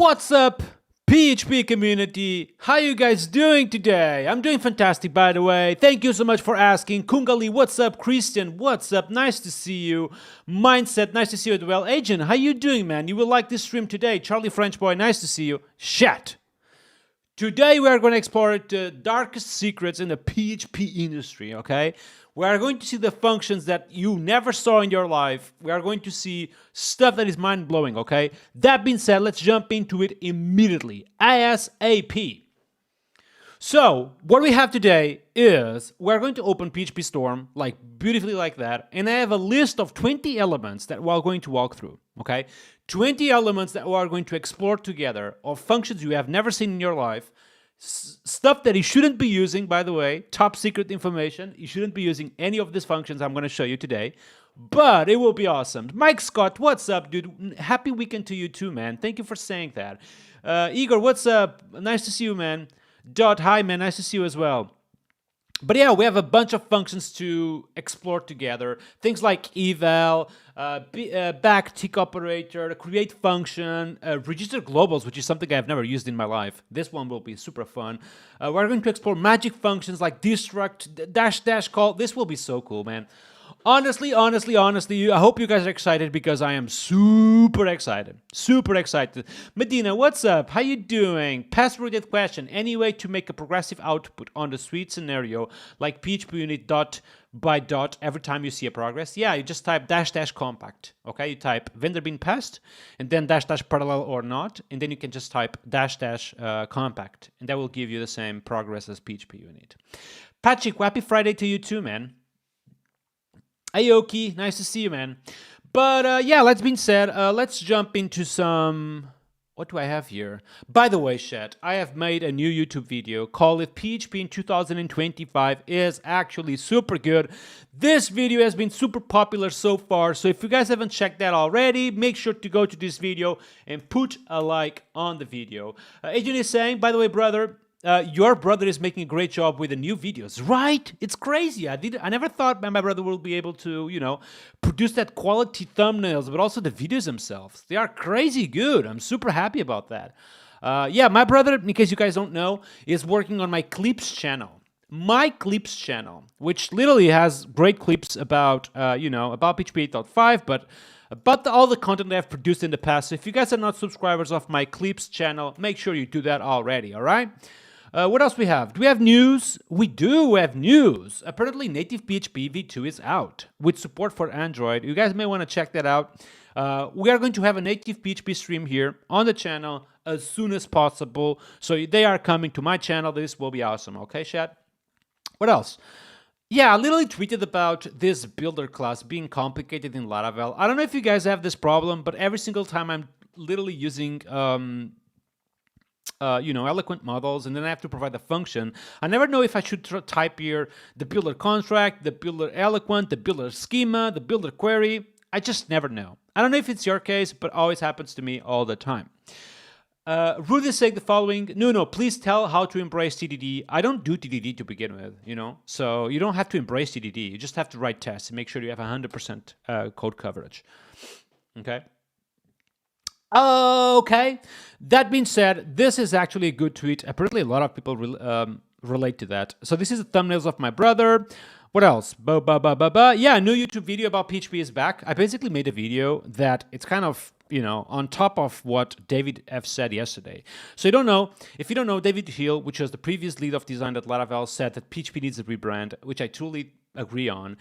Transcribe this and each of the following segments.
What's up, PHP community? How you guys doing today? I'm doing fantastic, by the way. Thank you so much for asking. Kungali, what's up? Christian, what's up? Nice to see you. Mindset, nice to see you as well. Agent, how you doing, man? You will like this stream today. Charlie French boy, nice to see you. Chat. Today we are going to explore the darkest secrets in the PHP industry, okay? We are going to see the functions that you never saw in your life. We are going to see stuff that is mind-blowing, okay? That being said, let's jump into it immediately. ASAP. So, what we have today is we're going to open PHP Storm, like beautifully like that, and I have a list of 20 elements that we're going to walk through, okay? 20 elements that we are going to explore together of functions you have never seen in your life, stuff that you shouldn't be using, by the way, top secret information. You shouldn't be using any of these functions I'm going to show you today, but it will be awesome. Mike Scott, what's up, dude? Happy weekend to you too, man. Thank you for saying that. Igor, what's up? Nice to see you, man. Dot, hi, man. Nice to see you as well. But yeah, we have a bunch of functions to explore together. Things like eval, backtick operator, create function, register globals, which is something I've never used in my life. This one will be super fun. We're going to explore magic functions like destruct, dash call. This will be so cool, man. Honestly, I hope you guys are excited because I am super excited. Super excited. Medina, what's up? How you doing? Passworded question. Any way to make a progressive output on the suite scenario like PHP unit dot by dot every time you see a progress? Yeah, you just type dash compact. Okay, you type vendor being passed and then dash parallel or not, and then you can just type dash compact, and that will give you the same progress as PHP unit. Patrick, happy Friday to you too, man. Aoki, nice to see you, man. But yeah, that being said, let's jump into some... What do I have here? By the way, chat, I have made a new YouTube video called If PHP in 2025 is actually super good. This video has been super popular so far, so if you guys haven't checked that already, make sure to go to this video and put a like on the video. Adrian is saying, by the way, brother, your brother is making a great job with the new videos, right? It's crazy. I never thought my brother will be able to, you know, produce that quality thumbnails, but also the videos themselves. They are crazy good. I'm super happy about that. Yeah, my brother, in case you guys don't know, is working on my clips channel. My clips channel, which literally has great clips about, you know, about PHP 8.5, but about all the content that I've produced in the past. So if you guys are not subscribers of my clips channel, make sure you do that already, all right? What else we have? Do we have news? We do have news. Apparently, native PHP v2 is out with support for Android. You guys may want to check that out. We are going to have a native PHP stream here on the channel as soon as possible. So they are coming to my channel. This will be awesome. Okay, chat? What else? Yeah, I literally tweeted about this builder class being complicated in Laravel. I don't know if you guys have this problem, but every single time I'm literally using... you know, eloquent models, and then I have to provide a function. I never know if I should type here the builder contract, the builder eloquent, the builder schema, the builder query. I just never know. I don't know if it's your case, but always happens to me all the time. Ruth is saying the following: no, please tell how to embrace TDD. I don't do TDD to begin with, you know, so you don't have to embrace TDD. You just have to write tests and make sure you have 100% code coverage. Okay. Okay. That being said, this is actually a good tweet. Apparently, a lot of people relate to that. So this is the thumbnails of my brother. What else? Yeah, a new YouTube video about PHP is back. I basically made a video that it's kind of, you know, on top of what David F. said yesterday. So if you don't know, David Hill, which was the previous lead of design at Laravel, said that PHP needs a rebrand, which I truly agree on.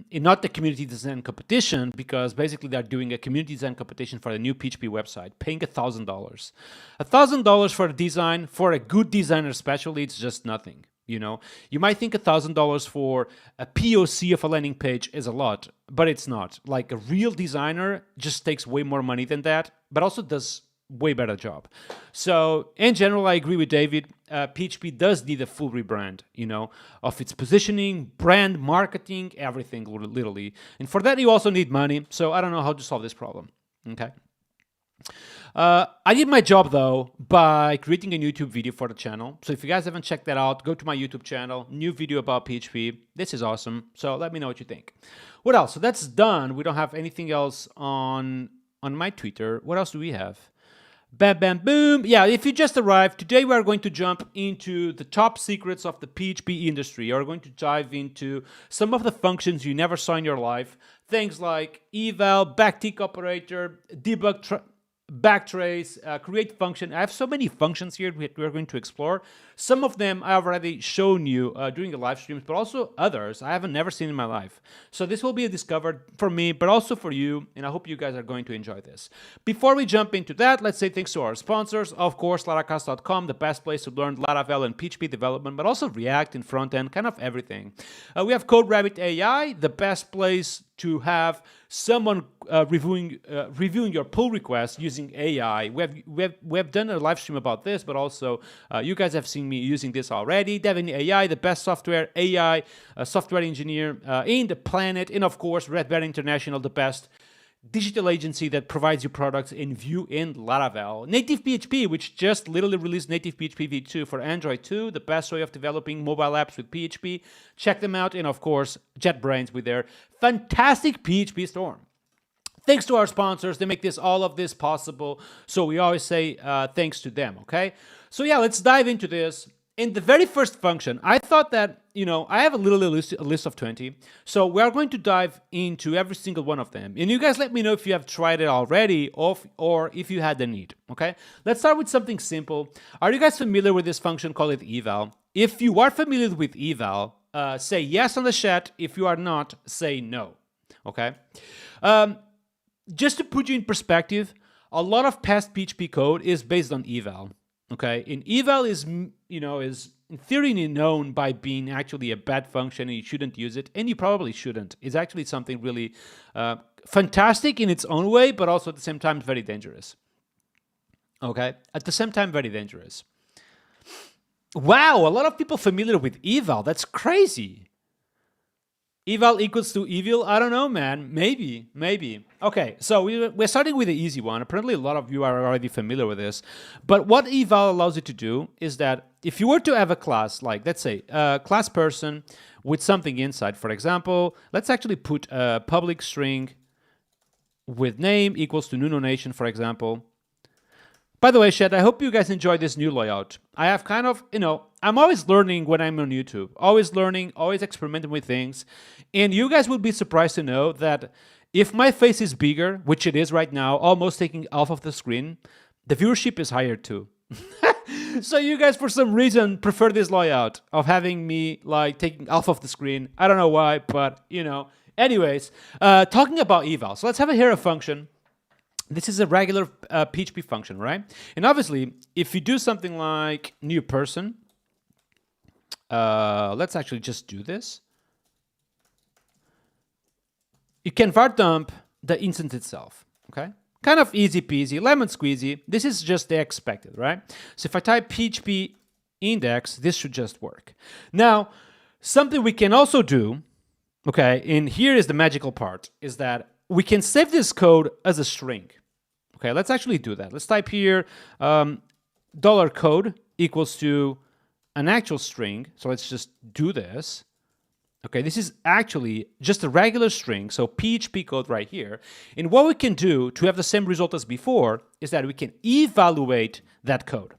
In not the community design competition, because basically they're doing a community design competition for the new PHP website, paying $1,000. $1,000 for a design, for a good designer especially, it's just nothing. You know, you might think $1,000 for a POC of a landing page is a lot, but it's not. Like a real designer just takes way more money than that, but also does way better job. So in general, I agree with David. PHP does need a full rebrand, you know, of its positioning, brand, marketing, everything, literally. And for that, you also need money. So I don't know how to solve this problem. Okay. I did my job though by creating a YouTube video for the channel. So if you guys haven't checked that out, go to my YouTube channel, new video about PHP. This is awesome. So let me know what you think. What else? So that's done. We don't have anything else on my Twitter. What else do we have? Bam, bam, boom. Yeah, if you just arrived, today we are going to jump into the top secrets of the PHP industry. We're going to dive into some of the functions you never saw in your life. Things like eval, backtick operator, debug, Backtrace, create function. I have so many functions here we're going to explore. Some of them I've already shown you during the live streams, but also others I haven't never seen in my life. So this will be a discovered for me, but also for you, and I hope you guys are going to enjoy this. Before we jump into that, let's say thanks to our sponsors. Of course, laracast.com, the best place to learn Laravel and PHP development, but also React and front end, kind of everything. We have CodeRabbit AI, the best place to have someone reviewing your pull request using AI. We have done a live stream about this, but also you guys have seen me using this already. Devin AI, the best software AI software engineer in the planet, and of course Red Bear International, the best digital agency that provides you products in Vue and Laravel. Native PHP, which just literally released Native PHP v2 for Android 2, the best way of developing mobile apps with PHP. Check them out. And of course, JetBrains with their fantastic PHP Storm. Thanks to our sponsors, they make all of this possible. So we always say thanks to them, okay? So yeah, let's dive into this. In the very first function, I thought that, I have a list of 20. So we are going to dive into every single one of them. And you guys let me know if you have tried it already or if you had the need, okay? Let's start with something simple. Are you guys familiar with this function? Call it eval. If you are familiar with eval, say yes on the chat. If you are not, say no, okay? Just to put you in perspective, a lot of past PHP code is based on eval. Okay, and eval is in theory known by being actually a bad function, and you shouldn't use it, and you probably shouldn't. It's actually something really fantastic in its own way, but also at the same time very dangerous. Okay, at the same time very dangerous. Wow, a lot of people familiar with eval. That's crazy. Eval equals to evil? I don't know, man. Maybe. Okay, so we're starting with the easy one. Apparently, a lot of you are already familiar with this. But what eval allows you to do is that if you were to have a class, like let's say a class person with something inside, for example, let's actually put a public string with name equals to new nation, for example. By the way, chat, I hope you guys enjoy this new layout. I have kind of, I'm always learning when I'm on YouTube. Always learning, always experimenting with things. And you guys would be surprised to know that if my face is bigger, which it is right now, almost taking half of the screen, the viewership is higher too. So you guys, for some reason, prefer this layout of having me like taking half of the screen. I don't know why, but Anyways, talking about eval. So let's have a here a function. This is a regular PHP function, right? And obviously, if you do something like new person, let's actually just do this. You can var dump the instance itself, okay? Kind of easy peasy, lemon squeezy. This is just the expected, right? So if I type PHP index, this should just work. Now, something we can also do, okay, and here is the magical part, is that we can save this code as a string. Okay, let's actually do that. Let's type here $code equals to an actual string. So let's just do this. Okay, this is actually just a regular string, so PHP code right here. And what we can do to have the same result as before is that we can evaluate that code.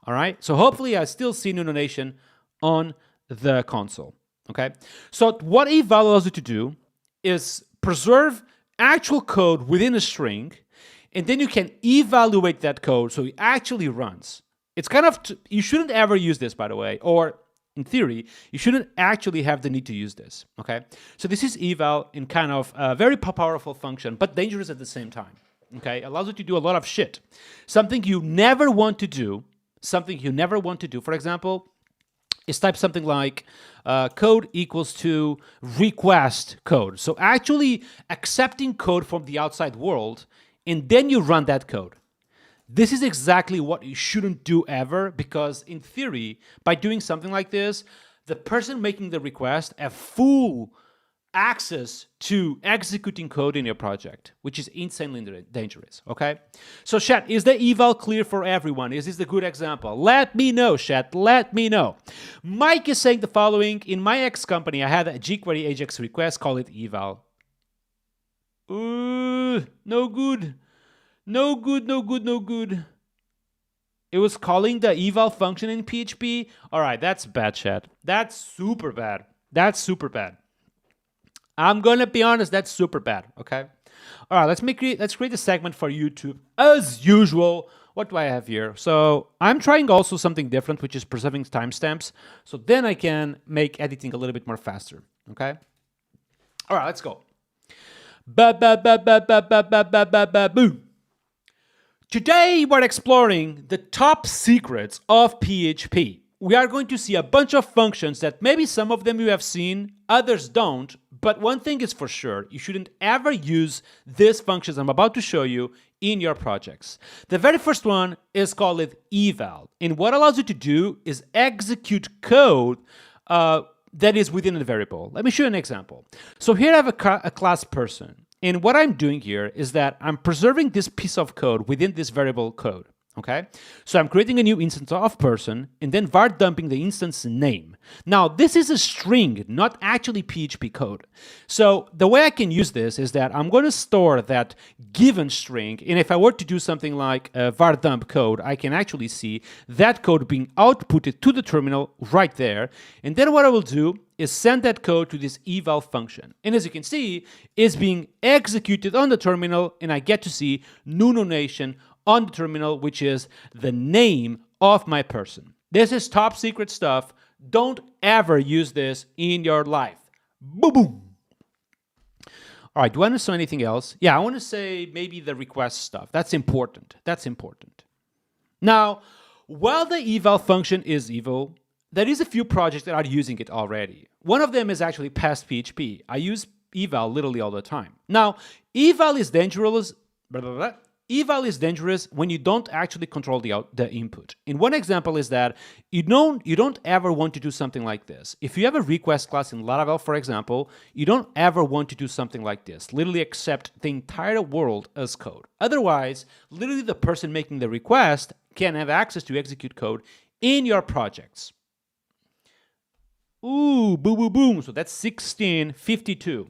All right, so hopefully I still see nonation on the console. Okay, so what eval allows you to do is preserve actual code within a string, and then you can evaluate that code so it actually runs. It's kind of, you shouldn't ever use this, by the way, or in theory, you shouldn't actually have the need to use this, okay? So this is eval in kind of a very powerful function, but dangerous at the same time, okay? Allows you to do a lot of shit. Something you never want to do, for example, is type something like code equals to request code. So actually accepting code from the outside world, and then you run that code. This is exactly what you shouldn't do ever, because in theory, by doing something like this, the person making the request have full access to executing code in your project, which is insanely dangerous, okay? So chat, is the eval clear for everyone? Is this a good example? Let me know, chat, let me know. Mike is saying the following: in my ex company, I had a jQuery Ajax request, call it eval. No good. No good. It was calling the eval function in PHP. All right, that's bad, chat. That's super bad. I'm going to be honest, that's super bad, okay? All right, let's create a segment for YouTube as usual. What do I have here? So I'm trying also something different, which is preserving timestamps. So then I can make editing a little bit more faster. Okay. All right, let's go. Boom. Today we're exploring the top secrets of PHP. We are going to see a bunch of functions that maybe some of them you have seen, others don't, but one thing is for sure, you shouldn't ever use these functions I'm about to show you in your projects. The very first one is called eval, and what allows you to do is execute code that is within a variable. Let me show you an example. So here I have a class person, and what I'm doing here is that I'm preserving this piece of code within this variable code. Okay, so I'm creating a new instance of person and then var dumping the instance name. Now, this is a string, not actually PHP code. So the way I can use this is that I'm going to store that given string, and if I were to do something like var dump code, I can actually see that code being outputted to the terminal right there. And then what I will do is send that code to this eval function. And as you can see, it's being executed on the terminal, and I get to see new notation on the terminal, which is the name of my person. This is top secret stuff. Don't ever use this in your life. Boom, boom. All right, do I want to say anything else? Yeah, I want to say maybe the request stuff. That's important. That's important. Now, while the eval function is evil, there is a few projects that are using it already. One of them is actually past PHP. I use eval literally all the time. Now, eval is dangerous. Blah, blah, blah. Eval is dangerous when you don't actually control the input. And one example is that you don't ever want to do something like this. If you have a request class in Laravel, for example, you don't ever want to do something like this. Literally accept the entire world as code. Otherwise, literally the person making the request can have access to execute code in your projects. Ooh, boom, boom, boom. So that's 1652.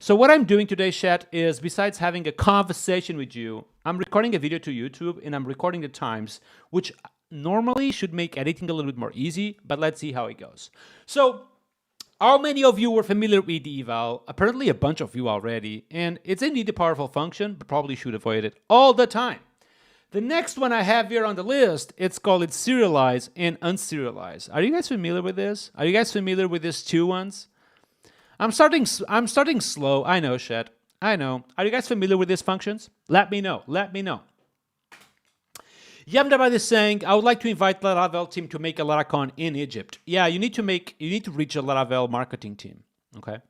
So what I'm doing today, chat, is besides having a conversation with you, I'm recording a video to YouTube and I'm recording the times, which normally should make editing a little bit more easy, but let's see how it goes. So how many of you were familiar with eval? Apparently a bunch of you already, and it's indeed a powerful function, but probably should avoid it all the time. The next one I have here on the list, it's called serialize and unserialize. Are you guys familiar with this? Are you guys familiar with these two ones? I'm starting slow. I know, chat. I know. Are you guys familiar with these functions? Let me know. Let me know. Yamdabad is saying, I would like to invite Laravel team to make a Laracon in Egypt. Yeah, you need to reach a Laravel marketing team. Okay.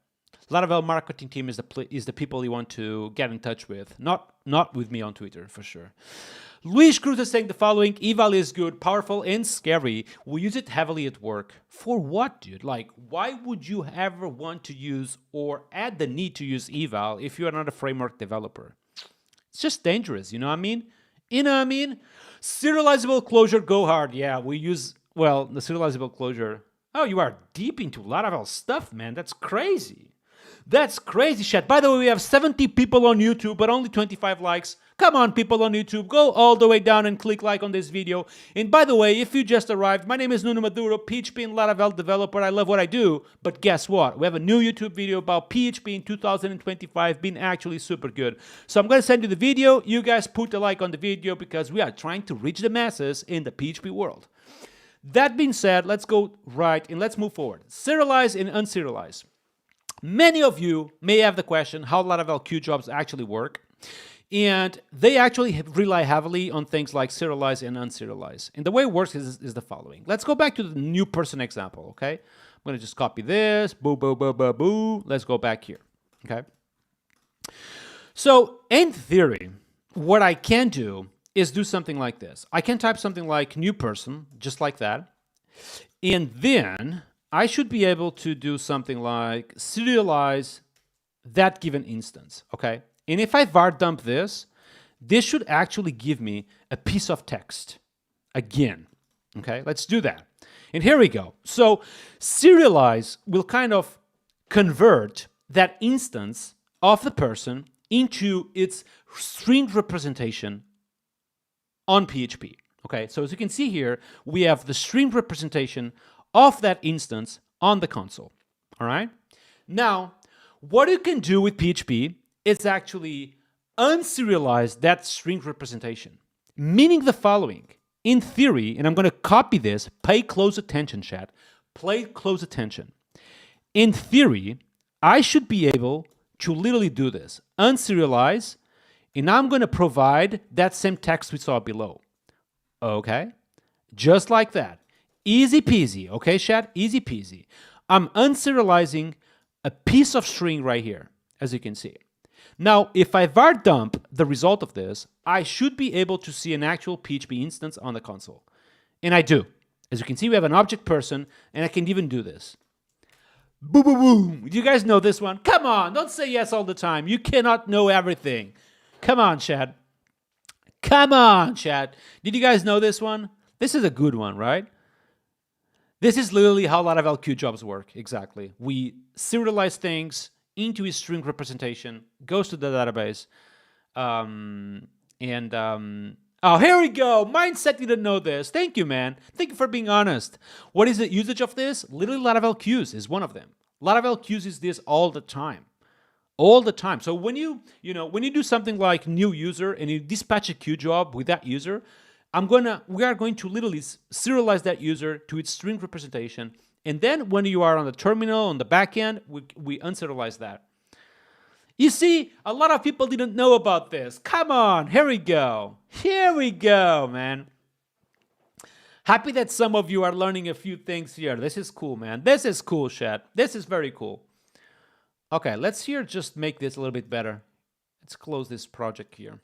Laravel marketing team is the people you want to get in touch with. Not with me on Twitter, for sure. Luis Cruz is saying the following: eval is good, powerful, and scary. We use it heavily at work. For what, dude? Like, why would you ever want to use or add the need to use eval if you are not a framework developer? It's just dangerous, you know what I mean? You know what I mean? Serializable closure, go hard. Yeah, we use, well, the serializable closure. Oh, you are deep into Laravel stuff, man. That's crazy. That's crazy, chat. By the way, we have 70 people on YouTube, but only 25 likes. Come on, people on YouTube, go all the way down and click like on this video. And by the way, if you just arrived, my name is Nuno Maduro, PHP and Laravel developer. I love what I do, but guess what? We have a new YouTube video about PHP in 2025 being actually super good. So I'm going to send you the video. You guys put a like on the video because we are trying to reach the masses in the PHP world. That being said, let's go right and let's move forward. Serialize and unserialize. Many of you may have the question how Laravel Q jobs actually work. And they actually rely heavily on things like serialize and unserialize. And the way it works is the following. Let's go back to the new person example, okay? I'm going to just copy this. Boo, boo, boo, boo, boo. Let's go back here, okay? So in theory, what I can do is do something like this. I can type something like new person, just like that. And then I should be able to do something like serialize that given instance, okay? And if I var dump this should actually give me a piece of text again. Okay, let's do that. And here we go. So serialize will kind of convert that instance of the person into its string representation on PHP. Okay, so as you can see here, we have the string representation of that instance on the console. All right. Now, what you can do with PHP is actually unserialize that string representation, meaning the following. In theory, and I'm going to copy this, pay close attention, chat, pay close attention. In theory, I should be able to literally do this, unserialize, and I'm going to provide that same text we saw below. Okay? Just like that. Easy peasy, okay, chat? Easy peasy. I'm unserializing a piece of string right here, as you can see. Now, if I var dump the result of this, I should be able to see an actual PHP instance on the console. And I do. As you can see, we have an object person, and I can even do this. Boom, boom, boom. Do you guys know this one? Come on, don't say yes all the time. You cannot know everything. Come on, Chad. Come on, Chad. Did you guys know this one? This is a good one, right? This is literally how a lot of LQ jobs work, exactly. We serialize things into a string representation, goes to the database, oh, here we go. Mindset didn't know this. Thank you, man. Thank you for being honest. What is the usage of this? Literally a lot of LQs is one of them. A lot of LQs is this all the time. All the time. So when you do something like new user and you dispatch a queue job with that user, we are going to literally serialize that user to its string representation. And then when you are on the terminal, on the back end, we unserialize that. You see, a lot of people didn't know about this. Come on, here we go. Here we go, man. Happy that some of you are learning a few things here. This is cool, man. This is cool, chat. This is very cool. Okay, let's here just make this a little bit better. Let's close this project here.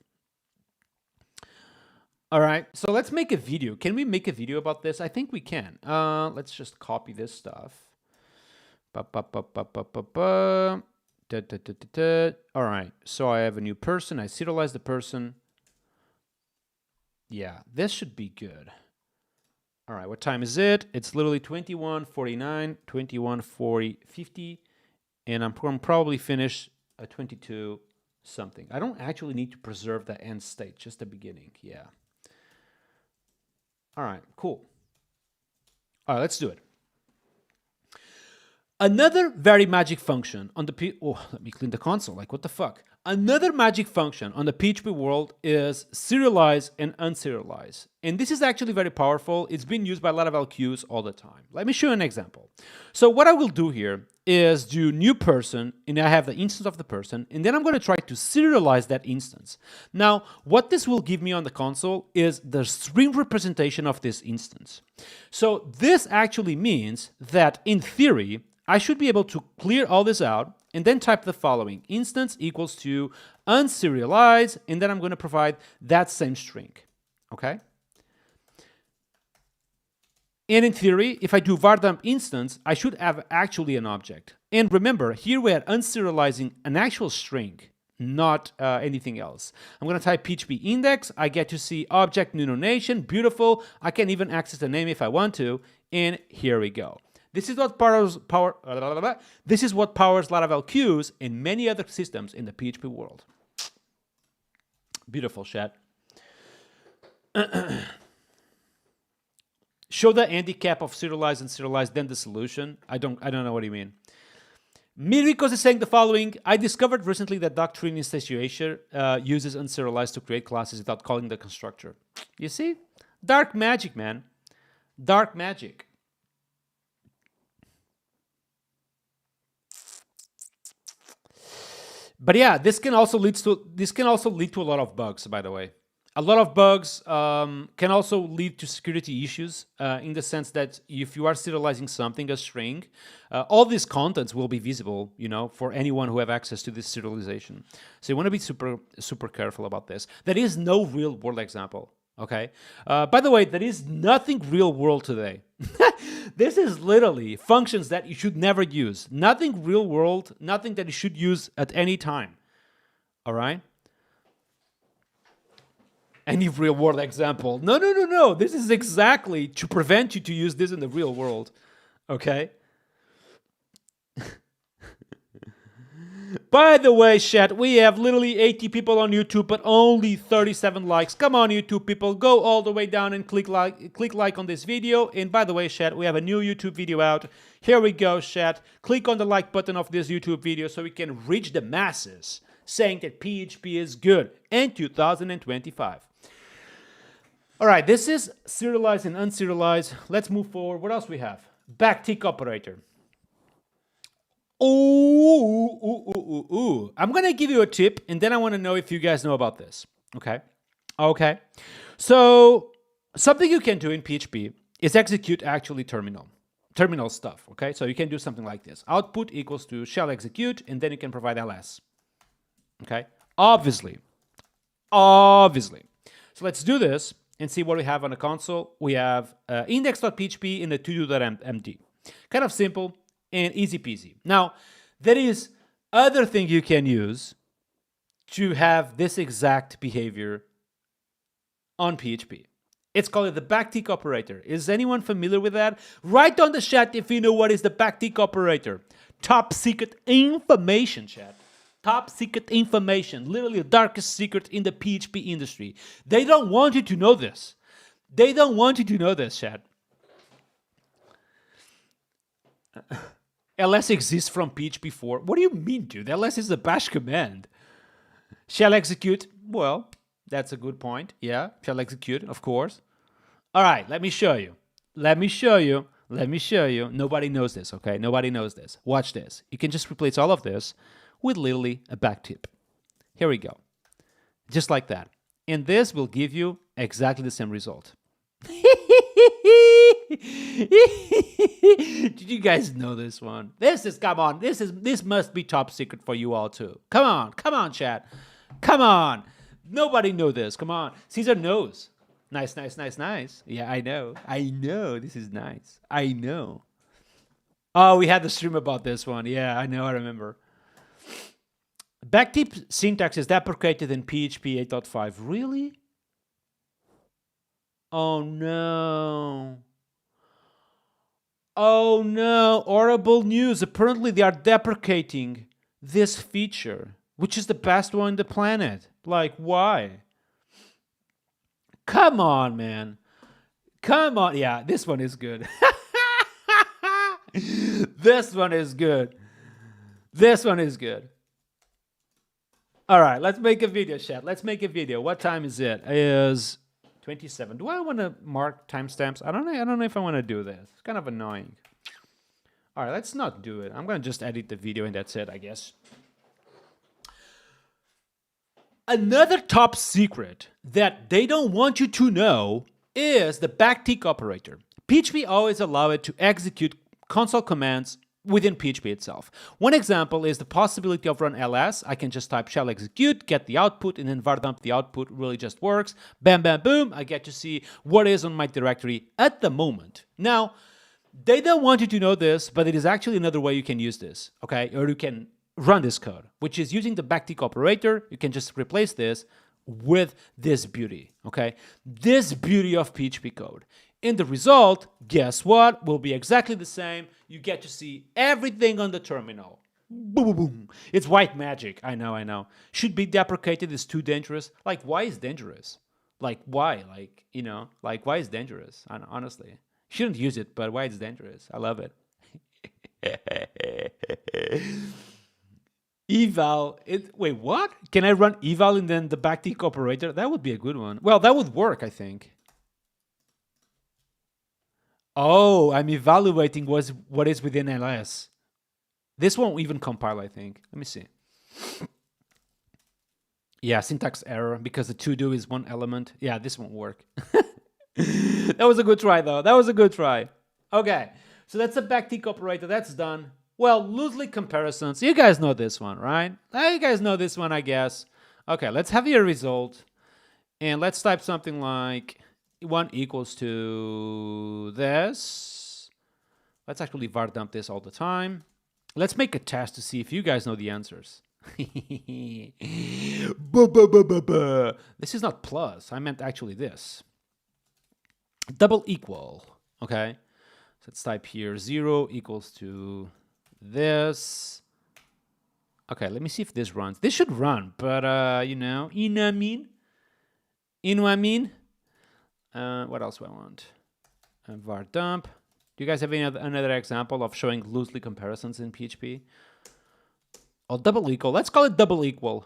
All right, so let's make a video. Can we make a video about this? I think we can. Let's just copy this stuff. All right, so I have a new person. I serialize the person. Yeah, this should be good. All right, what time is it? It's literally 21:49, 21:40, 50, and I'm probably finished at 22 something. I don't actually need to preserve the end state, just the beginning. Yeah. All right, cool. All right, let's do it. Another very magic function on the let me clean the console. Like, what the fuck? Another magic function on the PHP world is serialize and unserialize. And this is actually very powerful. It's been used by a lot of LQs all the time. Let me show you an example. So what I will do here is do new person, and I have the instance of the person, and then I'm going to try to serialize that instance. Now, what this will give me on the console is the string representation of this instance. So this actually means that in theory, I should be able to clear all this out and then type the following: instance equals to unserialize, and then I'm going to provide that same string, okay? And in theory, if I do var dump instance, I should have actually an object. And remember, here we are unserializing an actual string, not anything else. I'm going to type PHP index. I get to see object new notation. Beautiful. I can even access the name if I want to. And here we go. This is what powers a lot of LQs and many other systems in the PHP world. Beautiful, chat. Show the handicap of serialize and serialize, then the solution. I don't know what you mean. Mirikos is saying the following: I discovered recently that doctrine instantiation uses unserialize to create classes without calling the constructor. You see? Dark magic, man. Dark magic. But yeah, this can also lead to a lot of bugs, by the way. A lot of bugs can also lead to security issues in the sense that if you are serializing something, a string, all these contents will be visible, for anyone who have access to this serialization. So you want to be super, super careful about this. There is no real world example, okay? By the way, there is nothing real world today. This is literally functions that you should never use. Nothing real world, nothing that you should use at any time, all right? Any real world example. No. This is exactly to prevent you to use this in the real world. Okay? By the way, chat, we have literally 80 people on YouTube, but only 37 likes. Come on, YouTube people, go all the way down and click like on this video. And by the way, chat, we have a new YouTube video out. Here we go, chat. Click on the like button of this YouTube video so we can reach the masses. saying that PHP is good in 2025. All right, this is serialize and unserialize. Let's move forward. What else we have? Backtick operator. Ooh. I'm going to give you a tip, and then I want to know if you guys know about this. Okay. So something you can do in PHP is execute actually terminal stuff. Okay, so you can do something like this: output equals to shell execute, and then you can provide ls. Okay, obviously. So let's do this and see what we have on the console. We have index.php and the to-do.md. Kind of simple and easy peasy. Now, there is other thing you can use to have this exact behavior on PHP. It's called the backtick operator. Is anyone familiar with that? Write on the chat if you know what is the backtick operator. Top secret information, chat. Top secret information. Literally the darkest secret in the PHP industry. They don't want you to know this. Chat. ls exists from PHP 4. What do you mean, dude? ls is a bash command. Shall execute? Well, that's a good point. Yeah, shall execute, of course. All right, let me show you. Nobody knows this, okay? Nobody knows this. Watch this. You can just replace all of this with literally a backtip. Here we go. Just like that. And this will give you exactly the same result. Did you guys know this one? Come on. This must be top secret for you all too. Come on, chat. Come on. Nobody know this. Come on. Caesar knows. Nice. Yeah, I know. This is nice. I know. Oh, we had the stream about this one. Yeah, I know. I remember. Backtip syntax is deprecated in PHP 8.5. Really? Oh no. Horrible news. Apparently they are deprecating this feature, which is the best one on the planet. Like, why? Come on, man. Come on. Yeah, this one is good. This one is good. All right, let's make a video, chat. Let's make a video. What time is it? It is 27. Do I want to mark timestamps? I don't know if I want to do this. It's kind of annoying. All right, let's not do it. I'm going to just edit the video and that's it, I guess. Another top secret that they don't want you to know is the backtick operator. PHP always allows it to execute console commands within PHP itself. One example is the possibility of run ls. I can just type shell execute, get the output, and then var dump the output. Really just works. Bam, bam, boom. I get to see what is on my directory at the moment. Now, they don't want you to know this, but it is actually another way you can use this, okay? Or you can run this code, which is using the backtick operator. You can just replace this with this beauty, okay? This beauty of PHP code. And the result, guess what, will be exactly the same. You get to see everything on the terminal. Boom, boom, boom. It's white magic. I know. Should be deprecated. It's too dangerous. Like, why is dangerous? Like, why? Like, why is dangerous? Honestly. Shouldn't use it, but why it's dangerous? I love it. Eval. Wait, what? Can I run eval and then the backtick operator? That would be a good one. Well, that would work, I think. Oh, I'm evaluating what is within ls. This won't even compile, I think. Let me see. Yeah, syntax error because the to-do is one element. Yeah, this won't work. That was a good try, though. Okay, so that's the backtick operator. That's done. Well, loosely comparisons. You guys know this one, right? You guys know this one, I guess. Okay, let's have your result. And let's type something like 1 equals to this. Let's actually var dump this all the time. Let's make a test to see if you guys know the answers. This is not plus. I meant actually this. Double equal. Okay. So let's type here 0 equals to this. Okay, let me see if this runs. This should run, but you know what I mean? What else do I want? Var dump. Do you guys have another example of showing loosely comparisons in PHP? Oh, double equal. Let's call it double equal.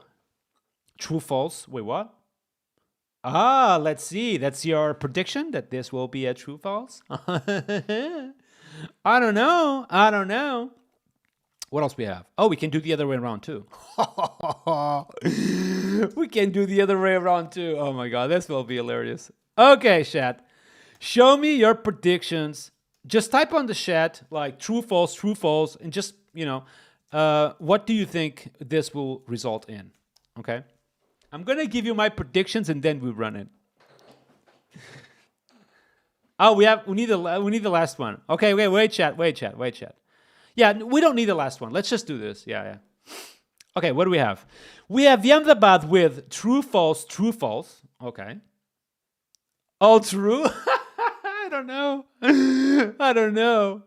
True, false. Wait, what? Ah, let's see. That's your prediction that this will be a true, false? I don't know. I don't know. What else we have? Oh, we can do the other way around too. We can do the other way around too. Oh my God, this will be hilarious. Okay, chat. Show me your predictions. Just type on the chat like true, false, and just, what do you think this will result in? Okay. I'm going to give you my predictions and then we run it. Oh, we need the last one. Okay, wait, chat. Yeah, we don't need the last one. Let's just do this. Yeah. Okay, what do we have? We have Yamdabad with true, false. Okay. All true? I don't know.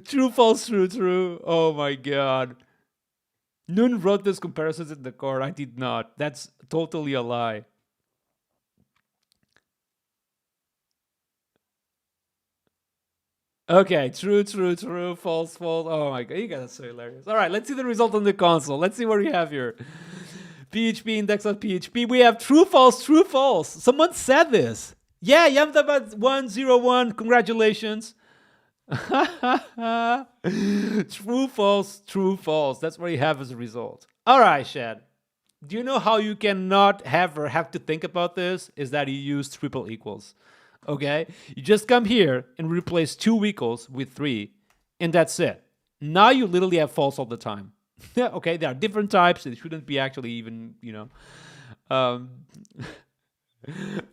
True, false, true. Oh my God. Noon wrote these comparisons in the core. I did not. That's totally a lie. Okay, true, false. Oh my God, you guys are so hilarious. All right, let's see the result on the console. Let's see what we have here. PHP index.php. We have true, false. Someone said this. Yeah, Yamdabad 101. Congratulations. True, false. That's what you have as a result. All right, Shad. Do you know how you cannot have to think about this? Is that you use triple equals. Okay? You just come here and replace 2 equals with 3, and that's it. Now you literally have false all the time. Okay, there are different types. It shouldn't be actually even,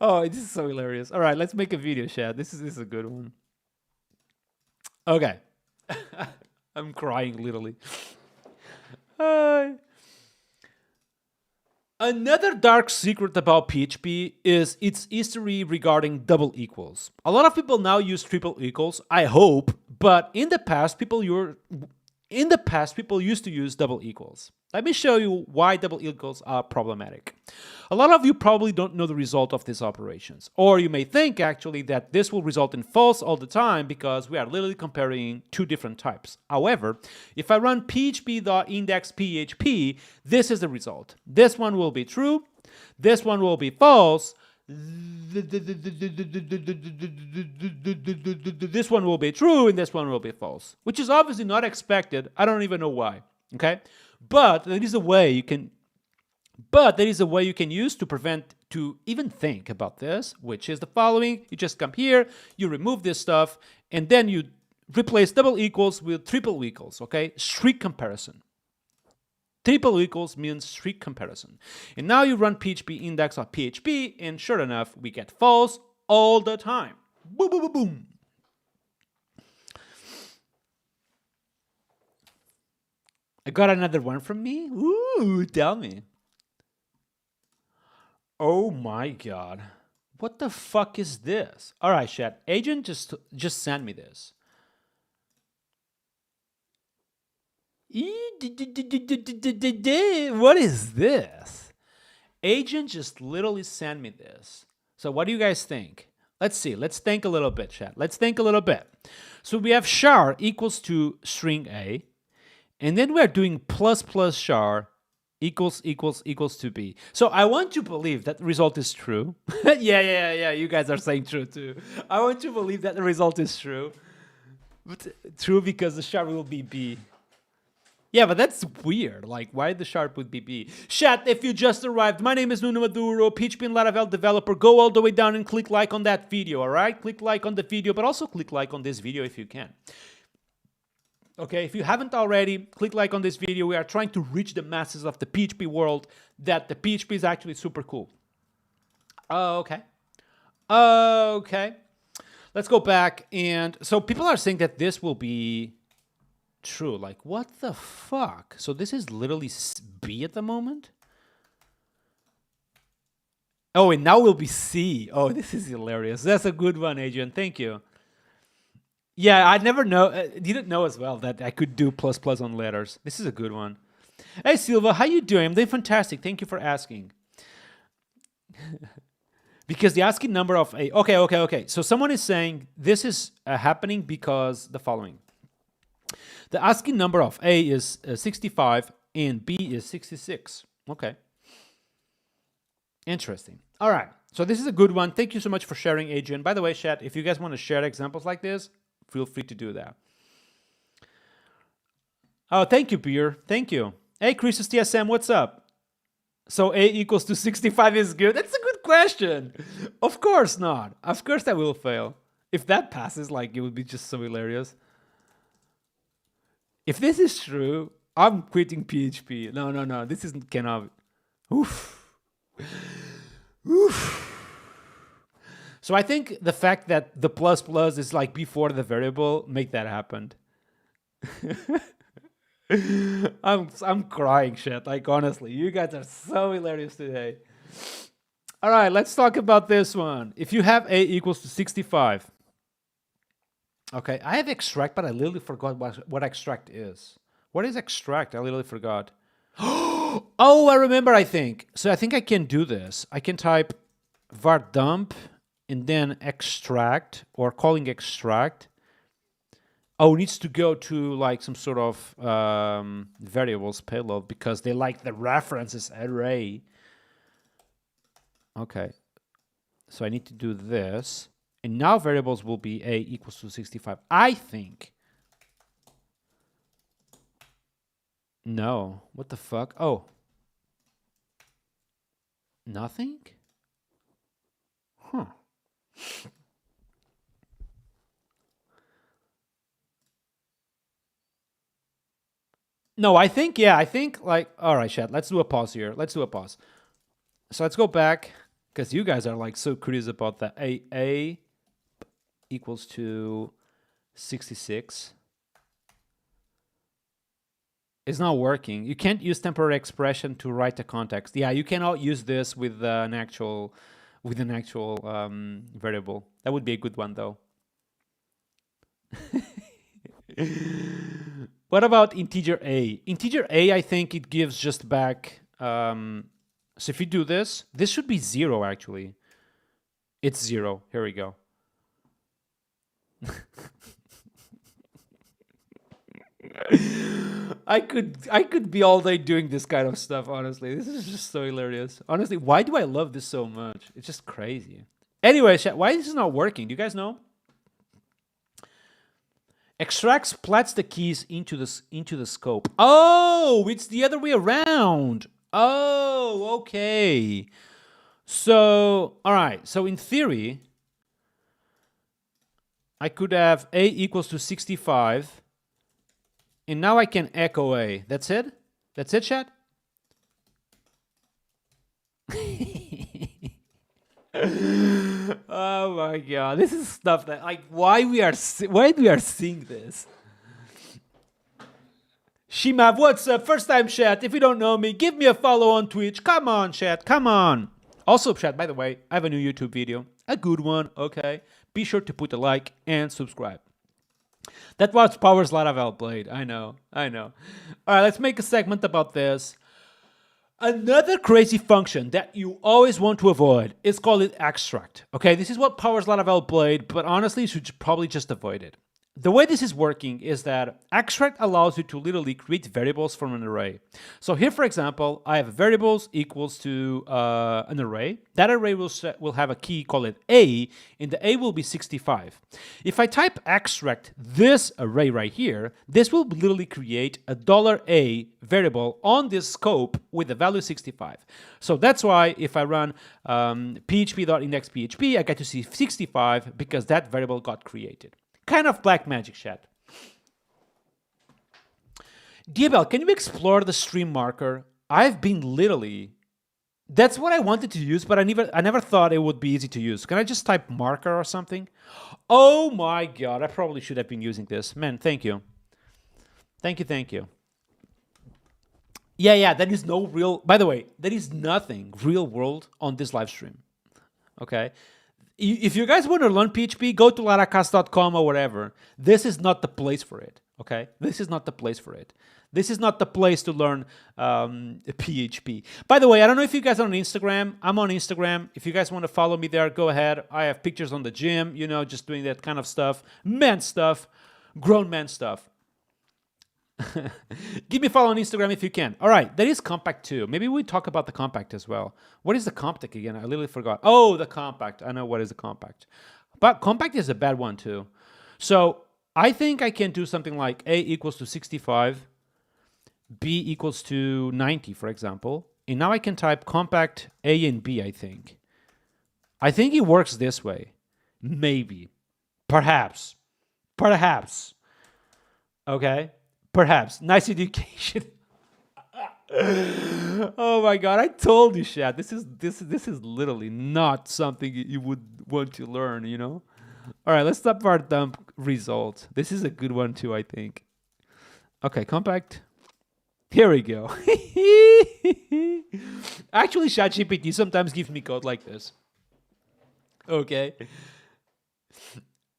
Oh, this is so hilarious. All right, let's make a video, Shad. This is a good one. Okay. I'm crying literally. Another dark secret about PHP is its history regarding double equals. A lot of people now use triple equals, I hope, but in the past people used to use double equals. Let me show you why double equals are problematic. A lot of you probably don't know the result of these operations, or you may think actually that this will result in false all the time because we are literally comparing 2 different types. However, if I run php.indexphp, this is the result. This one will be true, this one will be false, this one will be true, and this one will be false, which is obviously not expected. I don't even know why. Okay, but there is a way you can use to even think about this, which is the following. You just come here, you remove this stuff, and then you replace double equals with triple equals. Okay, streak comparison. Triple equals means streak comparison. And now you run php index.php, and sure enough, we get false all the time. Boom, boom, boom, boom. I got another one from me? Ooh, tell me. Oh my God. What the fuck is this? All right, chat. Agent just sent me this. What is this? Agent just literally sent me this. So what do you guys think? Let's see. Let's think a little bit, chat. Let's think a little bit. So we have char equals to string A. And then we're doing plus char equals to B. So I want to believe that the result is true. Yeah. You guys are saying true too. I want to believe that the result is true. But true because the char will be B. Yeah, but that's weird. Like, why the sharp would be B? Chat, if you just arrived, my name is Nuno Maduro, PHP and Laravel developer. Go all the way down and click like on that video, all right? Click like on the video, but also click like on this video if you can. Okay, if you haven't already, click like on this video. We are trying to reach the masses of the PHP world that the PHP is actually super cool. Okay. Let's go back. And so people are saying that this will be true. Like, what the fuck? So this is literally B at the moment? Oh, and now will be C. Oh, this is hilarious. That's a good one, Adrian. Thank you. Yeah, I didn't know as well that I could do plus on letters. This is a good one. Hey, Silva, how you doing? I'm doing fantastic. Thank you for asking. Because the ASCII number of A. Okay. So someone is saying this is happening because the following. The ASCII number of A is 65 and B is 66. Okay. Interesting. All right. So this is a good one. Thank you so much for sharing, Adrian. By the way, chat, if you guys want to share examples like this, feel free to do that. Oh, thank you, Pierre. Thank you. Hey, Christos TSM, what's up? So A equals to 65 is good? That's a good question. Of course not. Of course that will fail. If that passes, like, it would be just so hilarious. If this is true, I'm quitting PHP. No. This isn't cannot. Oof. Oof. So I think the fact that the plus plus is like before the variable make that happen. I'm crying shit. Like, honestly, you guys are so hilarious today. All right, let's talk about this one. If you have A equals to 65. Okay, I have extract, but I literally forgot what extract is. What is extract? I literally forgot. Oh, I remember, I think. So I think I can do this. I can type var dump and then extract, or calling extract. Oh, it needs to go to like some sort of variables payload because they like the references array. Okay. So I need to do this. And now variables will be A equals to 65. I think. No. What the fuck? Oh. Nothing? Huh. No, I think like, all right, chat, let's do a pause here. Let's do a pause. So let's go back because you guys are like so curious about that. A equals to 66. It's not working. You can't use temporary expression to write a context. Yeah, you cannot use this with an actual variable. That would be a good one though. What about integer A? Integer A, I think it gives just back. So if you do this, this should be 0 actually. It's 0. Here we go. I could be all day doing this kind of stuff, honestly. This is just so hilarious. Honestly, why do I love this so much? It's just crazy. Anyway, why is this not working? Do you guys know? Extracts splats the keys into the scope. Oh, it's the other way around. Oh, okay. So, all right. So in theory, I could have A equals to 65. And now I can echo A. That's it? That's it, chat? Oh my god, this is stuff that, like, why we are seeing this. Shimav, what's up? First time chat. If you don't know me, give me a follow on Twitch. Come on, chat. Come on. Also, chat, by the way, I have a new YouTube video. A good one, okay? Be sure to put a like and subscribe. That was Powers Laravel played. I know. All right, let's make a segment about this. Another crazy function that you always want to avoid is called extract. Okay, this is what Powers Laravel played, but honestly, you should probably just avoid it. The way this is working is that extract allows you to literally create variables from an array. So here, for example, I have variables equals to an array. That array will have a key, call it A, and the A will be 65. If I type extract this array right here, this will literally create a $A variable on this scope with the value 65. So that's why if I run php.indexphp, I get to see 65 because that variable got created. Kind of black magic, chat. DBL, can you explore the stream marker? I've been literally... That's what I wanted to use, but I never thought it would be easy to use. Can I just type marker or something? Oh my god, I probably should have been using this. Man, thank you. Thank you. Yeah, that is no real... By the way, there is nothing real world on this live stream. Okay? If you guys want to learn PHP, go to laracast.com or whatever. This is not the place for it, okay? This is not the place for it. This is not the place to learn PHP. By the way, I don't know if you guys are on Instagram. I'm on Instagram. If you guys want to follow me there, go ahead. I have pictures on the gym, you know, just doing that kind of stuff. Man stuff. Grown man stuff. Give me a follow on Instagram if you can. All right, there is compact too. Maybe we talk about the compact as well. What is the compact again? I literally forgot. Oh, the compact. I know what is the compact. But compact is a bad one too. So I think I can do something like A equals to 65, B equals to 90, for example. And now I can type compact A and B, I think. I think it works this way. Maybe. Perhaps. Perhaps. Okay? Perhaps. Nice education. Oh my god, I told you, Shad. This is literally not something you would want to learn, you know? Alright, let's stop our dump result. This is a good one too, I think. Okay, compact. Here we go. Actually, ChatGPT sometimes gives me code like this. Okay.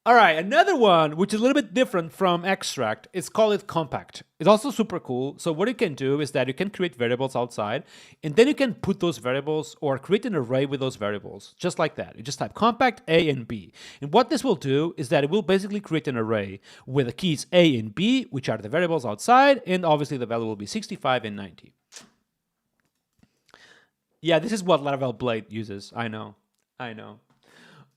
All right, another one, which is a little bit different from extract, is called it compact. It's also super cool. So what you can do is that you can create variables outside, and then you can put those variables or create an array with those variables, just like that. You just type compact A and B. And what this will do is that it will basically create an array with the keys A and B, which are the variables outside, and obviously the value will be 65 and 90. Yeah, this is what Laravel Blade uses. I know.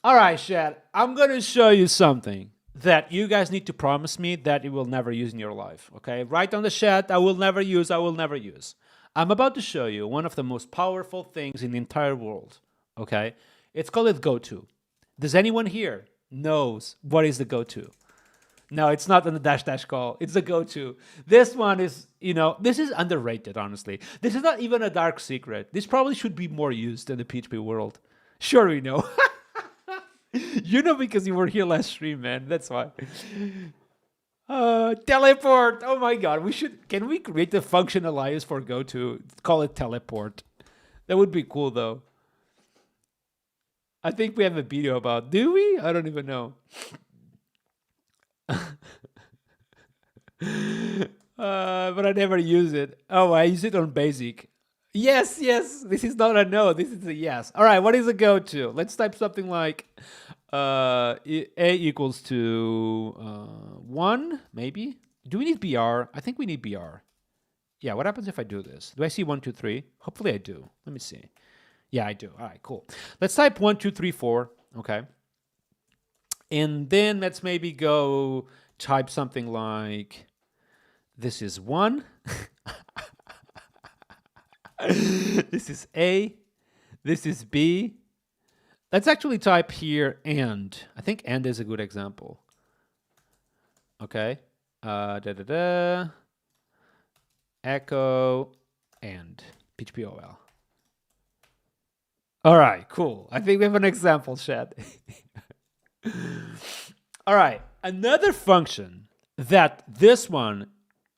All right, Shad, I'm going to show you something that you guys need to promise me that you will never use in your life, okay? Write on the chat, I will never use. I'm about to show you one of the most powerful things in the entire world, okay? It's called it goto. Does anyone here knows what is the goto? No, it's not on the dash call. It's the goto. This one is, this is underrated, honestly. This is not even a dark secret. This probably should be more used in the PHP world. Sure, we know. You know because you were here last stream, man. That's why. Teleport. Oh my god. Can we create a function alias for goto? Call it teleport. That would be cool though. I think we have a video about. Do we? I don't even know. But I never use it. Oh, I use it on basic. Yes. This is not a no. This is a yes. All right. What is a goto? Let's type something like A equals to 1, maybe. Do we need BR? I think we need BR. Yeah. What happens if I do this? Do I see 1, 2, 3? Hopefully I do. Let me see. Yeah, I do. All right. Cool. Let's type 1, 2, 3, 4. Okay. And then let's maybe go type something like this is 1. This is A. This is B. Let's actually type here and. I think and is a good example. Okay. Echo and PHP-OL. All right, cool. I think we have an example, chat. All right, another function that this one,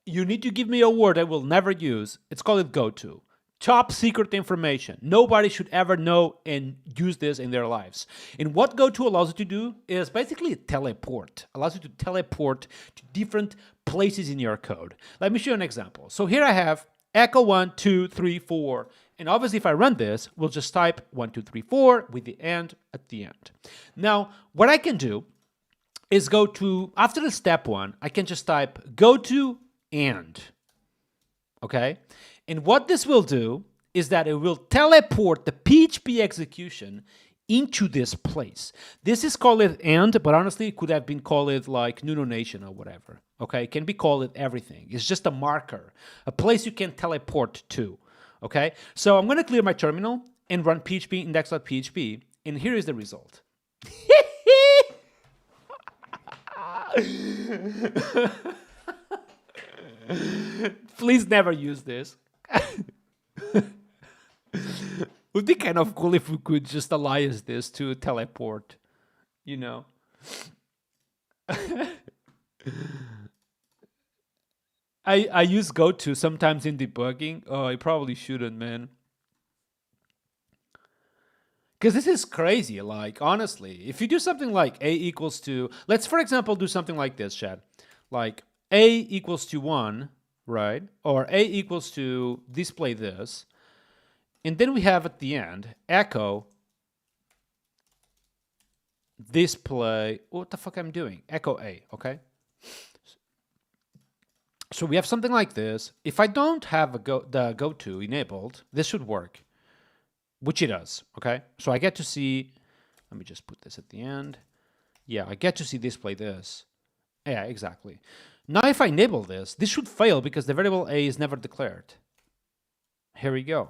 you need to give me a word I will never use. It's called goto. Top secret information. Nobody should ever know and use this in their lives. And what goto allows you to do is basically teleport. Allows you to teleport to different places in your code. Let me show you an example. So here I have echo 1, 2, 3, 4. And obviously if I run this, we'll just type 1, 2, 3, 4 with the and at the end. Now, what I can do is go to, after the step 1, I can just type goto and. Okay? And what this will do is that it will teleport the PHP execution into this place. This is called it and, but honestly, it could have been called like nunonation or whatever. Okay, it can be called everything. It's just a marker, a place you can teleport to. Okay, so I'm going to clear my terminal and run php index.php, and here is the result. Please never use this. Would be kind of cool if we could just alias this to teleport, you know. I use goto sometimes in debugging. Oh, I probably shouldn't, man. Because this is crazy. Like, honestly, if you do something like A equals to, let's, for example, do something like this, Chad. Like A equals to 1, right? Or A equals to display this. And then we have at the end, echo display, what the fuck I'm doing? Echo A, okay? So we have something like this. If I don't have the goto enabled, this should work, which it does, okay? So I get to see, let me just put this at the end. Yeah, I get to see display this. Yeah, exactly. Now if I enable this, this should fail because the variable a is never declared. Here we go.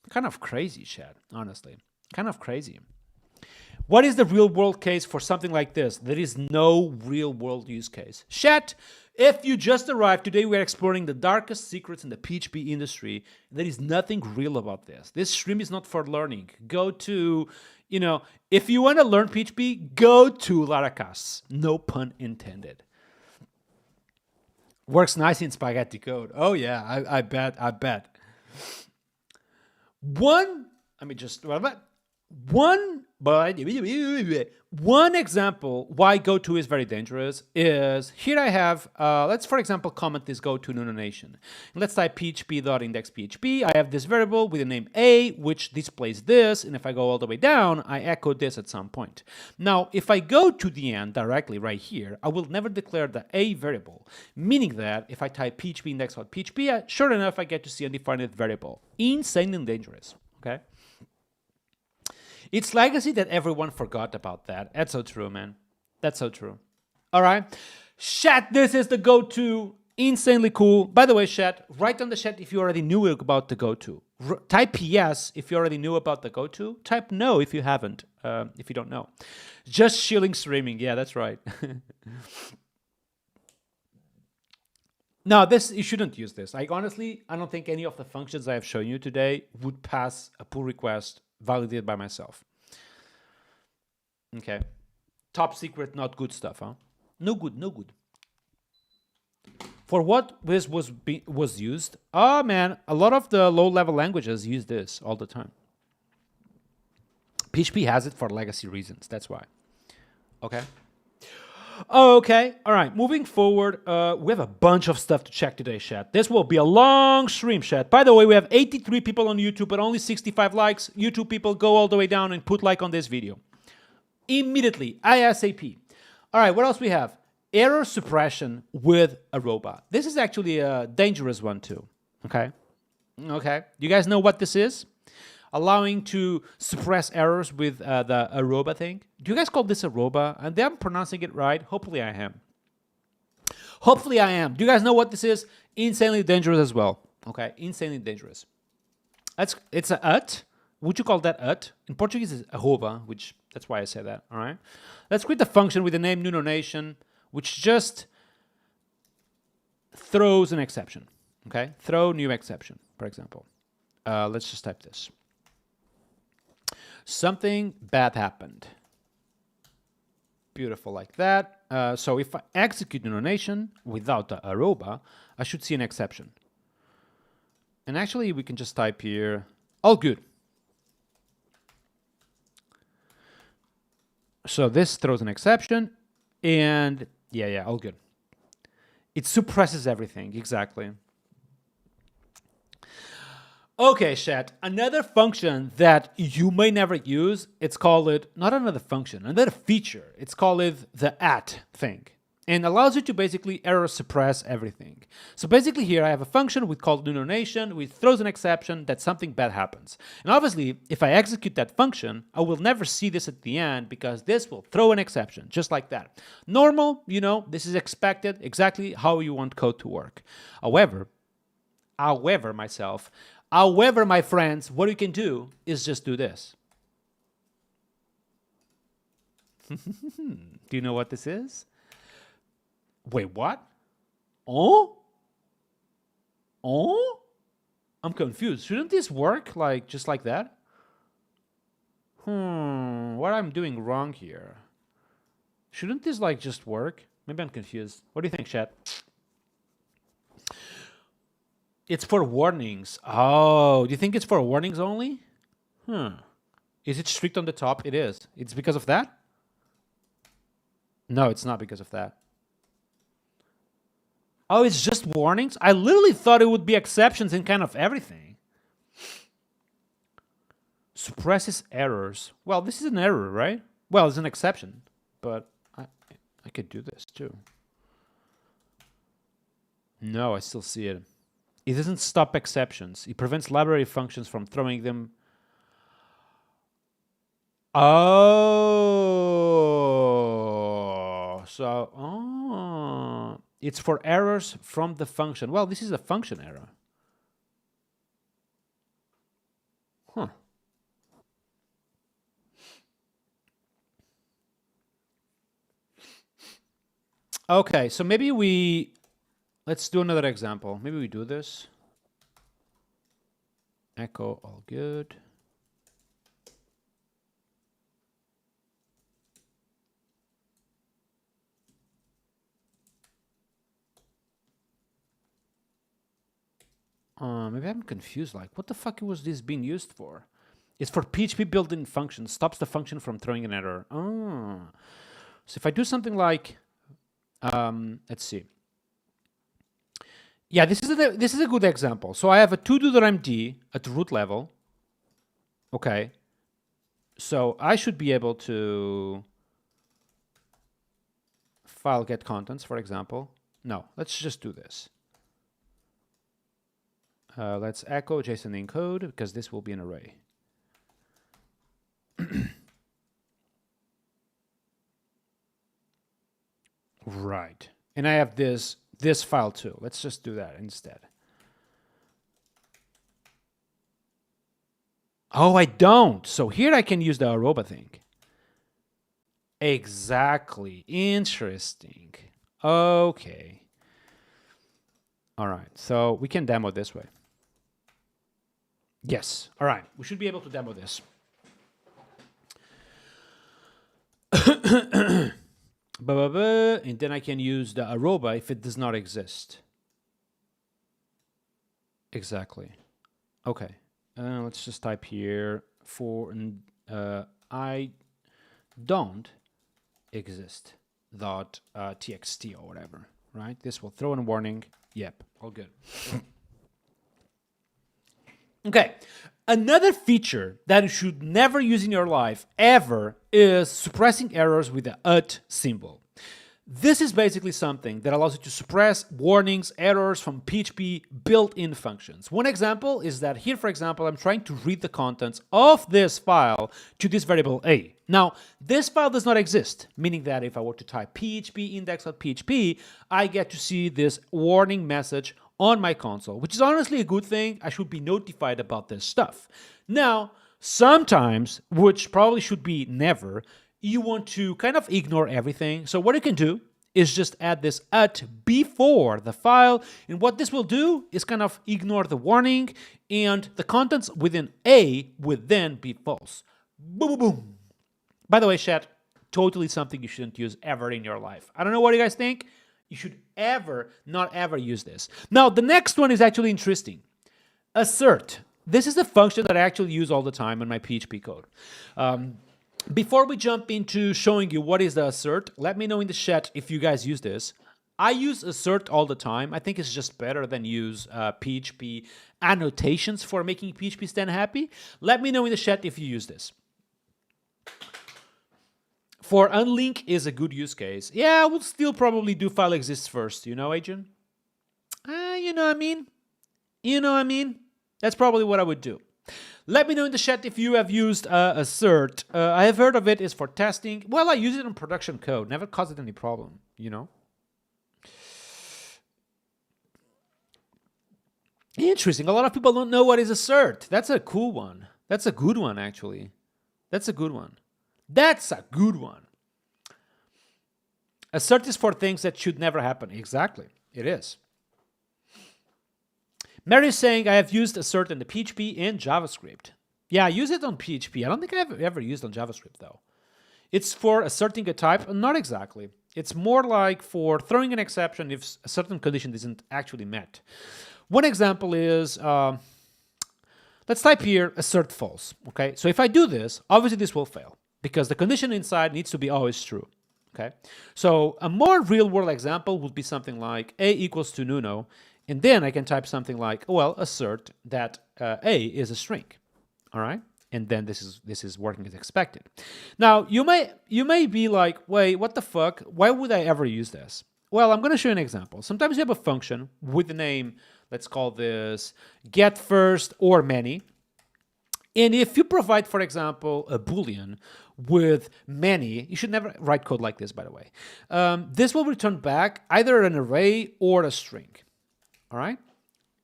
Kind of crazy, chat, honestly. Kind of crazy. What is the real world case for something like this? There is no real world use case. Chat, if you just arrived, today we are exploring the darkest secrets in the PHP industry. There is nothing real about this. This stream is not for learning. Go to, if you want to learn PHP, go to Laracas. No pun intended. Works nice in spaghetti code. Oh yeah, I bet. One example why goto is very dangerous is here I have, let's for example comment this goto notation. Let's type php.indexphp. I have this variable with the name a, which displays this, and if I go all the way down, I echo this at some point. Now, if I go to the end directly right here, I will never declare the a variable, meaning that if I type php-index.php, sure enough, I get to see a undefined variable. Insane and dangerous, okay? It's legacy that everyone forgot about that. That's so true, man. That's so true. All right. Chat, this is the goto. Insanely cool. By the way, chat, write on the chat if you already knew about the goto. Type yes if you already knew about the goto. Type no if you haven't, if you don't know. Just shilling streaming. Yeah, that's right. No, you shouldn't use this. Honestly, I don't think any of the functions I have shown you today would pass a pull request validated by myself. Okay. Top secret, not good stuff, huh? No good. For what this was used? Oh man, a lot of the low-level languages use this all the time. PHP has it for legacy reasons. That's why. Okay. Okay, all right, moving forward, we have a bunch of stuff to check today, chat. This will be a long stream, chat. By the way, we have 83 people on YouTube, but only 65 likes. YouTube people, go all the way down and put like on this video. Immediately, ASAP. All right, what else we have? Error suppression with a robot. This is actually a dangerous one too, okay? Okay, you guys know what this is? Allowing to suppress errors with the arroba thing. Do you guys call this arroba? And I'm pronouncing it right. Hopefully I am. Hopefully I am. Do you guys know what this is? Insanely dangerous as well. Okay, insanely dangerous. It's a ut. Would you call that ut? In Portuguese it's arroba, which that's why I say that. All right. Let's create a function with the name new nation, which just throws an exception. Okay, throw new exception, for example. Let's just type this. Something bad happened. Beautiful, like that. So if I execute the nation without the arroba, I should see an exception. And actually, we can just type here, all good. So this throws an exception, and yeah, all good. It suppresses everything, exactly. Okay, chat, another function that you may never use, it's called not another function, another feature. It's called the at thing, and allows you to basically error suppress everything. So basically here I have a function with called new nation, which throws an exception that something bad happens. And obviously, if I execute that function, I will never see this at the end because this will throw an exception, just like that. Normal, this is expected, exactly how you want code to work. However, my friends, what you can do is just do this. Do you know what this is? Wait, what? Oh? I'm confused. Shouldn't this work just like that? What I'm doing wrong here? Shouldn't this just work? Maybe I'm confused. What do you think, chat? It's for warnings. Oh, do you think it's for warnings only? Is it strict on the top? It is. It's because of that? No, it's not because of that. Oh, it's just warnings? I literally thought it would be exceptions in kind of everything. Suppresses errors. Well, this is an error, right? Well, it's an exception, but I could do this too. No, I still see it. It doesn't stop exceptions. It prevents library functions from throwing them. Oh, so it's for errors from the function. Well, this is a function error. Huh. Okay, so maybe let's do another example. Maybe we do this. Echo all good. Maybe I'm confused. Like, what the fuck was this being used for? It's for PHP built-in function. Stops the function from throwing an error. Oh. So if I do something like, let's see. Yeah, this is a good example. So I have a to-do.md at root level. Okay. So I should be able to file get contents, for example. No, let's just do this. Let's echo JSON encode because this will be an array. Right. And I have this file too. Let's just do that instead. Oh, I don't. So here I can use the arroba thing. Exactly. Interesting. Okay. All right. So we can demo this way. Yes. All right. We should be able to demo this. And then I can use the arroba if it does not exist. Exactly. Okay. Let's just type here for I don't exist dot txt or whatever, right? This will throw in a warning. Yep, all good. Okay, another feature that you should never use in your life ever is suppressing errors with the symbol. This is basically something that allows you to suppress warnings, errors from PHP built-in functions. One example is that here, for example, I'm trying to read the contents of this file to this variable a. Now, this file does not exist, meaning that if I were to type php index.php, I get to see this warning message on my console, which is honestly a good thing. I should be notified about this stuff. Now, sometimes, which probably should be never, you want to kind of ignore everything. So what you can do is just add this at before the file. And what this will do is kind of ignore the warning, and the contents within A would then be false. Boom, boom, boom. By the way, chat, totally something you shouldn't use ever in your life. I don't know what you guys think. You should not ever use this. Now, the next one is actually interesting. Assert. This is a function that I actually use all the time in my PHP code. Before we jump into showing you what is the assert, let me know in the chat if you guys use this. I use assert all the time. I think it's just better than use PHP annotations for making PHP stand happy. Let me know in the chat if you use this. For unlink is a good use case. Yeah, I would still probably do file exists first, you know, Adrian? You know what I mean? You know what I mean? That's probably what I would do. Let me know in the chat if you have used assert. I have heard of it is for testing. Well, I use it in production code. Never caused it any problem, you know? Interesting. A lot of people don't know what is assert. That's a cool one. That's a good one, actually. That's a good one. That's a good one. Assert is for things that should never happen. Exactly. It is. Mary is saying, I have used assert in the PHP and JavaScript. Yeah, I use it on PHP. I don't think I've ever used on JavaScript, though. It's for asserting a type. Not exactly. It's more like for throwing an exception if a certain condition isn't actually met. One example is, let's type here assert false. Okay, so if I do this, obviously this will fail because the condition inside needs to be always true. Okay, so a more real-world example would be something like a equals to nuno, and then I can type something like, well, assert that a is a string. All right, and then this is working as expected. Now you may be like, wait, what the fuck? Why would I ever use this? Well, I'm going to show you an example. Sometimes you have a function with the name, let's call this get first or many. And if you provide, for example, a Boolean with many, you should never write code like this, by the way. This will return back either an array or a string. All right.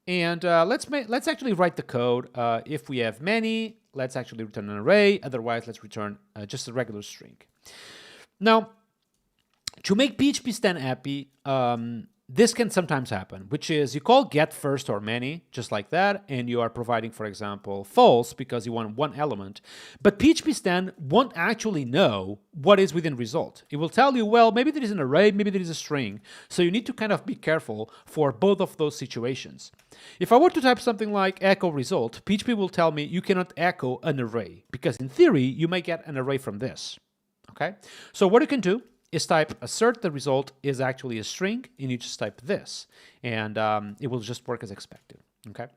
And let's actually write the code. If we have many, let's actually return an array. Otherwise, let's return just a regular string. Now, to make PHP stand happy, this can sometimes happen, which is you call get first or many, just like that, and you are providing, for example, false because you want one element. But PHP stand won't actually know what is within result. It will tell you, well, maybe there is an array, maybe there is a string. So you need to kind of be careful for both of those situations. If I were to type something like echo result, PHP will tell me you cannot echo an array because in theory, you may get an array from this. Okay, so what you can do is type assert the result is actually a string, and you just type this, and it will just work as expected. Okay,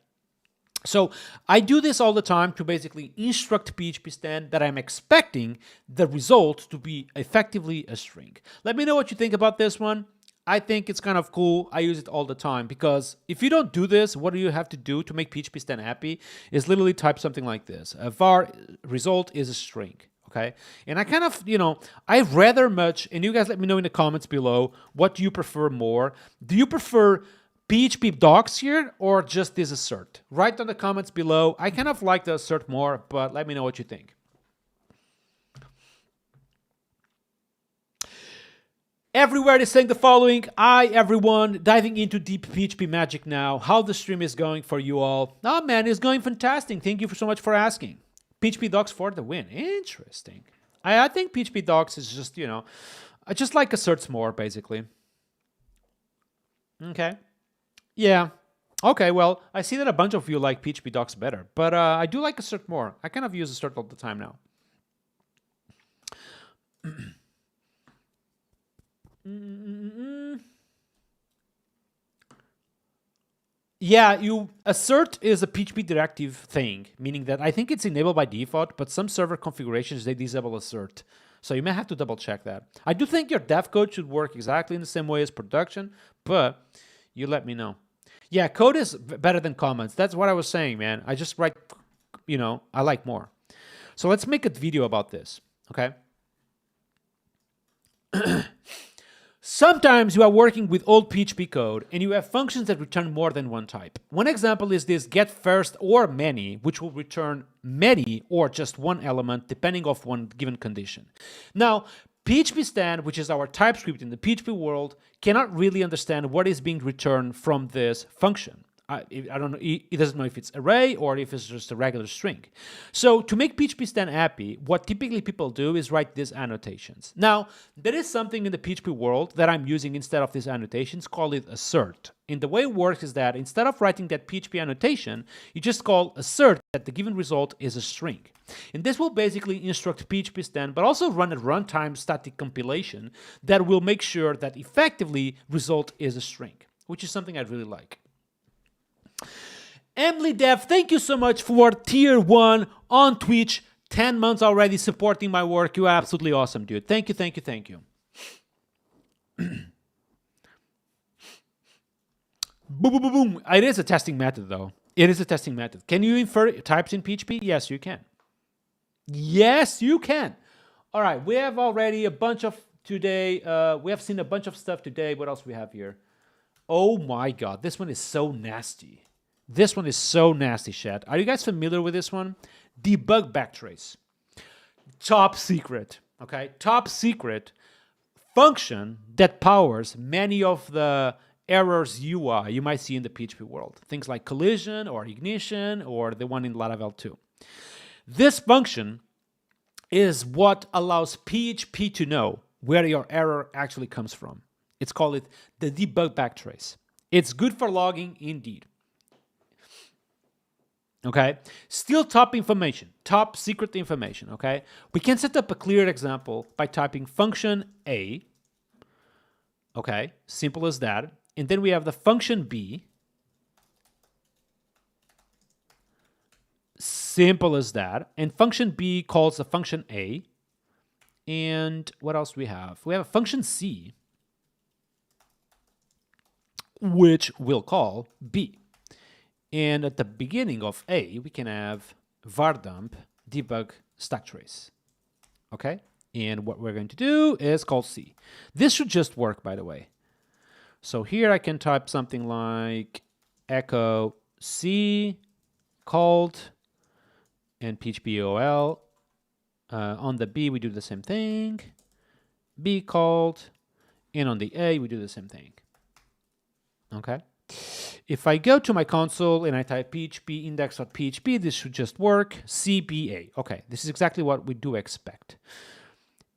so I do this all the time to basically instruct PHP stand that I'm expecting the result to be effectively a string. Let me know what you think about this one. I think it's kind of cool. I use it all the time because if you don't do this, what do you have to do to make PHP stand happy is literally type something like this. A var result is a string. Okay, and I kind of, I rather much, and you guys let me know in the comments below, what do you prefer more? Do you prefer PHP docs here or just this assert? Write on the comments below. I kind of like the assert more, but let me know what you think. Everywhere is saying the following. Hi, everyone. Diving into deep PHP magic now. How the stream is going for you all? Oh, man, it's going fantastic. Thank you so much for asking. PHP docs for the win. Interesting. I think PHP docs is just, I just like asserts more, basically. Okay. Yeah. Okay, well, I see that a bunch of you like PHP docs better, but I do like assert more. I kind of use assert all the time now. Yeah, assert is a PHP directive thing, meaning that I think it's enabled by default, but some server configurations, they disable assert. So you may have to double check that. I do think your dev code should work exactly in the same way as production, but you let me know. Yeah, code is better than comments. That's what I was saying, man. I just write, I like more. So let's make a video about this, okay? Sometimes you are working with old PHP code and you have functions that return more than one type. One example is this get first or many, which will return many or just one element depending on one given condition. Now, PHP stand, which is our TypeScript in the PHP world, cannot really understand what is being returned from this function. I don't know, it doesn't know if it's array or if it's just a regular string. So to make PHP stand happy, what typically people do is write these annotations. Now, there is something in the PHP world that I'm using instead of these annotations, call it assert. And the way it works is that instead of writing that PHP annotation, you just call assert that the given result is a string. And this will basically instruct PHP stand, but also run a runtime static compilation that will make sure that effectively result is a string, which is something I really like. Emily Dev, thank you so much for tier 1 on Twitch. 10 months already supporting my work. You're absolutely awesome, dude. Thank you, thank you, thank you. Boom, boom, boom, boom. It is a testing method, though. It is a testing method. Can you infer types in PHP? Yes, you can. Yes, you can. All right, we have already a bunch of today. We have seen a bunch of stuff today. What else we have here? Oh my God, this one is so nasty. This one is so nasty, chat. Are you guys familiar with this one? Debug Backtrace. Top secret, okay? Top secret function that powers many of the errors UI you might see in the PHP world. Things like collision or ignition or the one in Laravel 2. This function is what allows PHP to know where your error actually comes from. It's called the debug backtrace. It's good for logging indeed. Okay, still top information, top secret information, okay? We can set up a clear example by typing function A, okay? Simple as that. And then we have the function B. Simple as that. And function B calls the function A. And what else do we have? We have a function C. which we'll call B. And at the beginning of A, we can have var dump debug stack trace. Okay? And what we're going to do is call C. This should just work, by the way. So here I can type something like echo C called and PHP OL. On the B, we do the same thing. B called. And on the A, we do the same thing. Okay? If I go to my console and I type php index.php, this should just work. CBA. Okay, this is exactly what we do expect.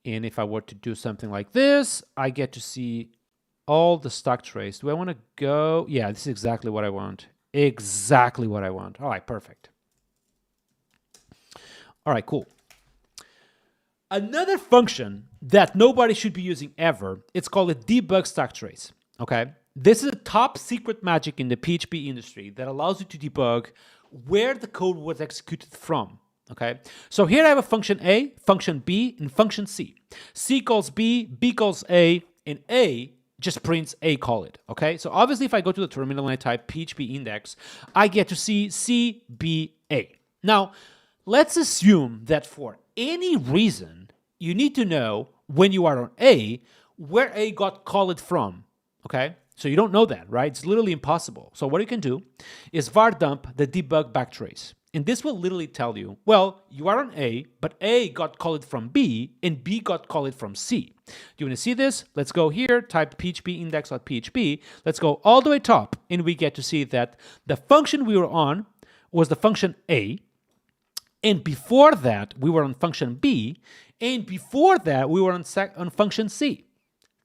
And if I were to do something like this, I get to see all the stack trace. Do I want to go? Yeah, this is exactly what I want. Exactly what I want. All right, perfect. All right, cool. Another function that nobody should be using ever, it's called a debug stack trace. Okay? This is a top secret magic in the PHP industry that allows you to debug where the code was executed from. Okay, so here I have a function A, function B, and function C. C calls B, B calls A, and A just prints A call it. Okay, so obviously if I go to the terminal and I type php index, I get to see C, B, A. Now, let's assume that for any reason, you need to know when you are on A, where A got called from. Okay, so you don't know that, right? It's literally impossible. So what you can do is var dump the debug backtrace. And this will literally tell you, well, you are on A, but A got called from B, and B got called from C. Do you want to see this? Let's go here, type php index.php. Let's go all the way top, and we get to see that the function we were on was the function A, and before that, we were on function B, and before that, we were on function C.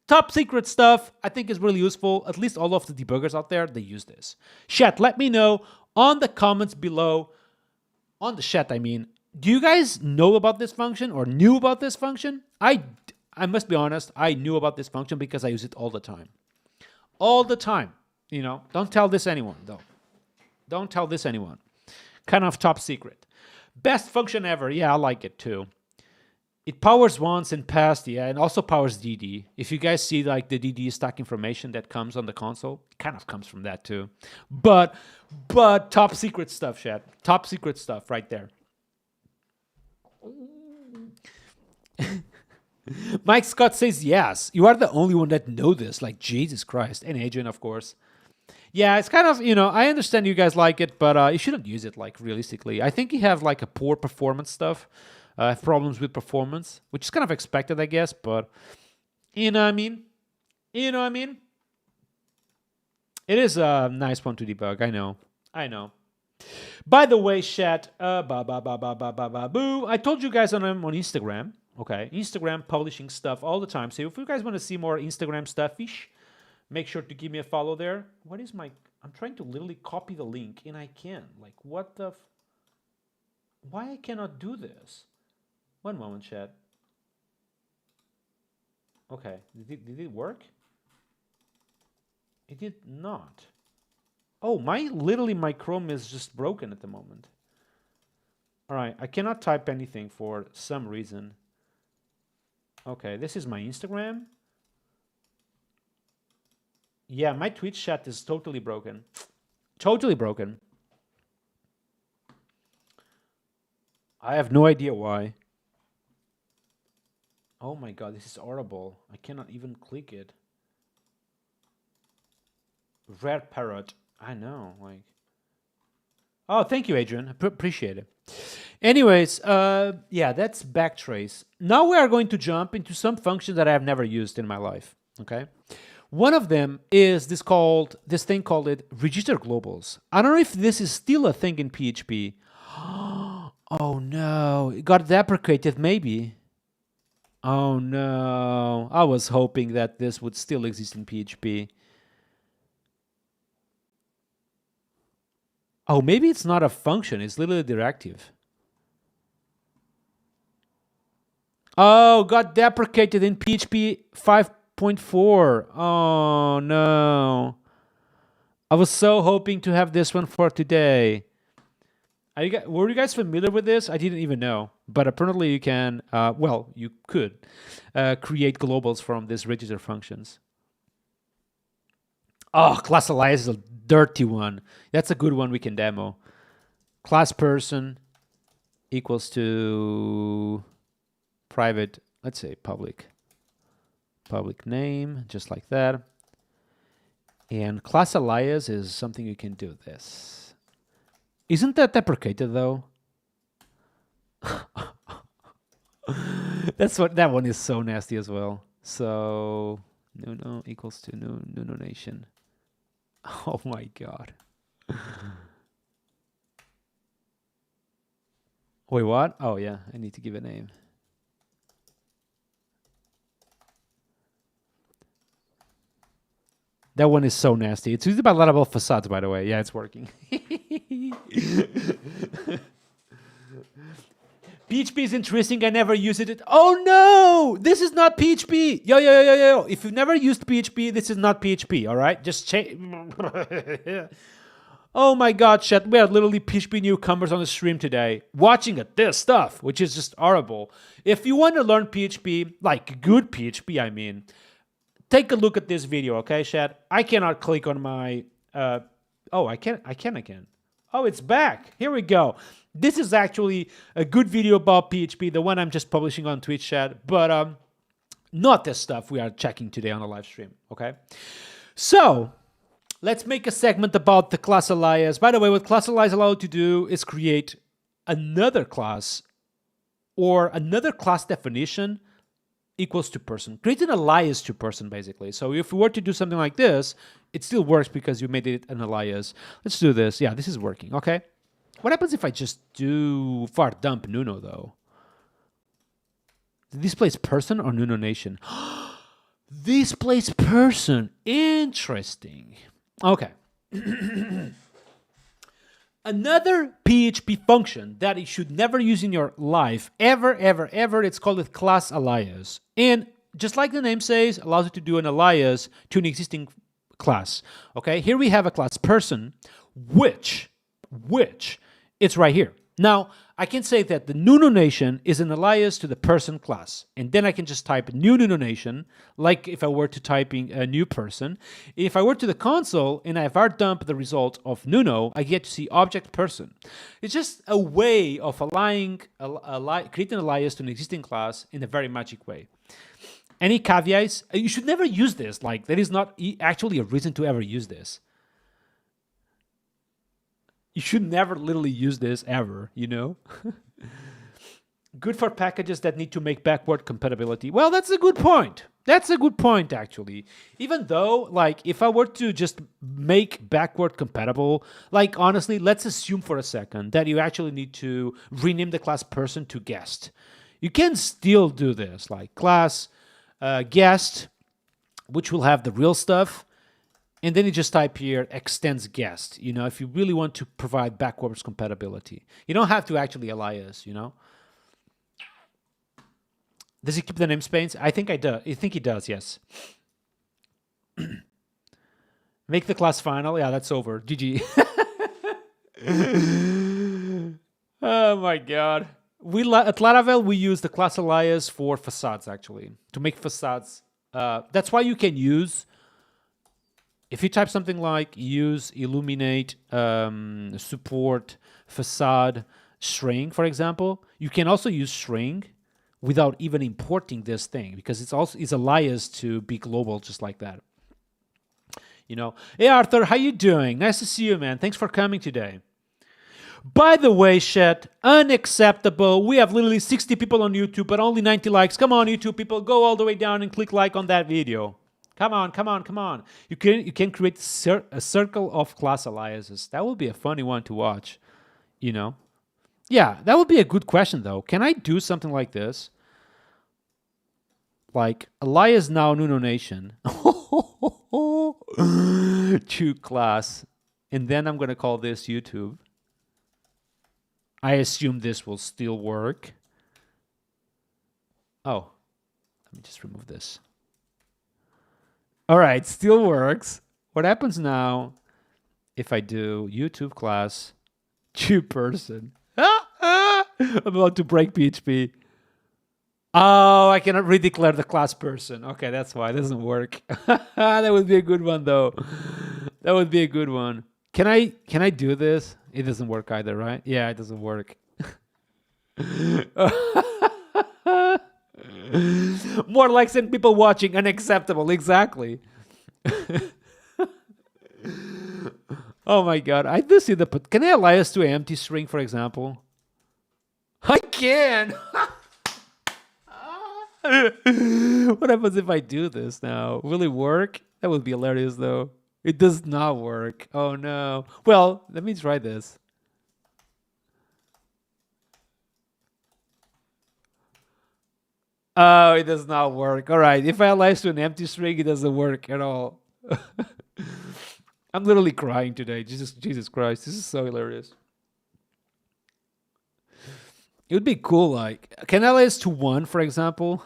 Top secret stuff, I think is really useful. At least all of the debuggers out there, they use this. Chat, let me know on the comments below. On the chat, I mean, do you guys know about this function or knew about this function? I must be honest, I knew about this function because I use it all the time. All the time. You know, don't tell this anyone, though. Don't tell this anyone. Kind of top secret. Best function ever. Yeah, I like it too. It powers once and past, yeah, and also powers DD. If you guys see like the DD stack information that comes on the console, it kind of comes from that too. But top secret stuff, chat. Top secret stuff right there. Mike Scott says yes. You are the only one that know this. Like Jesus Christ, and Adrian, of course. Yeah, it's kind of, you know, I understand you guys like it, but you shouldn't use it like realistically. I think you have like a poor performance stuff. Have problems with performance, which is kind of expected, I guess, but you know what I mean? You know what I mean? It is a nice one to debug, I know. I know. By the way, chat, boo. I told you guys I'm on Instagram, okay? Instagram publishing stuff all the time. So if you guys want to see more Instagram stuff-ish, make sure to give me a follow there. What is my... I'm trying to literally copy the link, and I can't. Like, what the... Why I cannot do this? One moment, chat. Okay, did it work? It did not. Oh, literally my Chrome is just broken at the moment. All right, I cannot type anything for some reason. Okay, this is my Instagram. Yeah, my Twitch chat is totally broken. Totally broken. I have no idea why. Oh my god, this is horrible. I cannot even click it. Rare parrot. I know, like... Oh, thank you, Adrian. I appreciate it. Anyways, yeah, that's Backtrace. Now we are going to jump into some functions that I have never used in my life, okay? One of them is this thing called register globals. I don't know if this is still a thing in PHP. Oh no, it got deprecated maybe. Oh no, I was hoping that this would still exist in PHP. Oh, maybe it's not a function, it's literally a directive. Oh, got deprecated in PHP 5.4. Oh no. I was so hoping to have this one for today. Were you guys familiar with this? I didn't even know. But apparently you can, well, you could create globals from these register functions. Oh, class alias is a dirty one. That's a good one we can demo. Class person equals to private, let's say public name, just like that. And class alias is something you can do this. Isn't that deprecated though? That one is so nasty as well. So nuno equals to nuno nation. Oh my god. Wait, what? Oh yeah, I need to give a name. That one is so nasty. It's used about a lot about facades, by the way. Yeah, it's working. PHP is interesting. I never used it. Oh no! This is not PHP. Yo. If you've never used PHP, this is not PHP, all right? Just change. Oh my god, chat. We are literally PHP newcomers on the stream today, watching at this stuff, which is just horrible. If you want to learn PHP, like good PHP, I mean, take a look at this video, okay, chat? I cannot click on my... oh, I can. Oh, it's back. Here we go. This is actually a good video about PHP, the one I'm just publishing on Twitch, chat, but not this stuff we are checking today on the live stream, okay? So, let's make a segment about the class alias. By the way, what class alias allows you to do is create another class or another class definition equals to person. Create an alias to person, basically. So if we were to do something like this, it still works because you made it an alias. Let's do this. Yeah, this is working, okay? What happens if I just do var dump nuno, though? Did this place person or nuno nation? This place person. Interesting. Okay. Another PHP function that you should never use in your life, ever, it's called a class alias. And just like the name says, allows you to do an alias to an existing class. Okay, here we have a class person, which it's right here. Now, I can say that the nuno nation is an alias to the person class. And then I can just type new nuno nation, like if I were to typing a new person. If I were to the console and I var dump the result of nuno, I get to see object person. It's just a way of creating an alias to an existing class in a very magic way. Any caveats? You should never use this. Like, there is not actually a reason to ever use this. You should never literally use this ever, you know? Good for packages that need to make backward compatibility. Well, that's a good point. That's a good point, actually. Even though, like, if I were to just make backward compatible, like, honestly, let's assume for a second that you actually need to rename the class person to guest. You can still do this, like class guest, which will have the real stuff. And then you just type here extends guest, you know, if you really want to provide backwards compatibility. You don't have to actually alias, you know. Does he keep the namespace? I think I think he does, yes. Make the class final. Yeah, that's over. GG. Oh my god. At Laravel, we use the class alias for facades, actually, to make facades. That's why you can use... If you type something like use, illuminate, support, facade, string, for example, you can also use string without even importing this thing because it's alias to be global just like that. You know, hey Arthur, how you doing? Nice to see you, man. Thanks for coming today. By the way, chat, unacceptable. We have literally 60 people on YouTube, but only 90 likes. Come on, YouTube people, go all the way down and click like on that video. Come on. You can create a circle of class aliases. That would be a funny one to watch, you know? Yeah, that would be a good question, though. Can I do something like this? Like, alias now nuno nation. To class. And then I'm going to call this YouTube. I assume this will still work. Oh, let me just remove this. All right, still works. What happens now if I do YouTube class to person? I'm about to break PHP. Oh, I cannot redeclare the class person. Okay, that's why it doesn't work. That would be a good one, though. That would be a good one. Can I do this? It doesn't work either, right? Yeah, it doesn't work. More likes than people watching, unacceptable. Exactly. Oh my god, I do see the. Can I alias to an empty string, for example? I can. What happens if I do this now? Will it work? That would be hilarious, though. It does not work. Oh no. Well, let me try this. Oh, it does not work. All right. If I alias to an empty string, it doesn't work at all. I'm literally crying today. Jesus Christ. This is so hilarious. It would be cool, like, can I alias to 1, for example?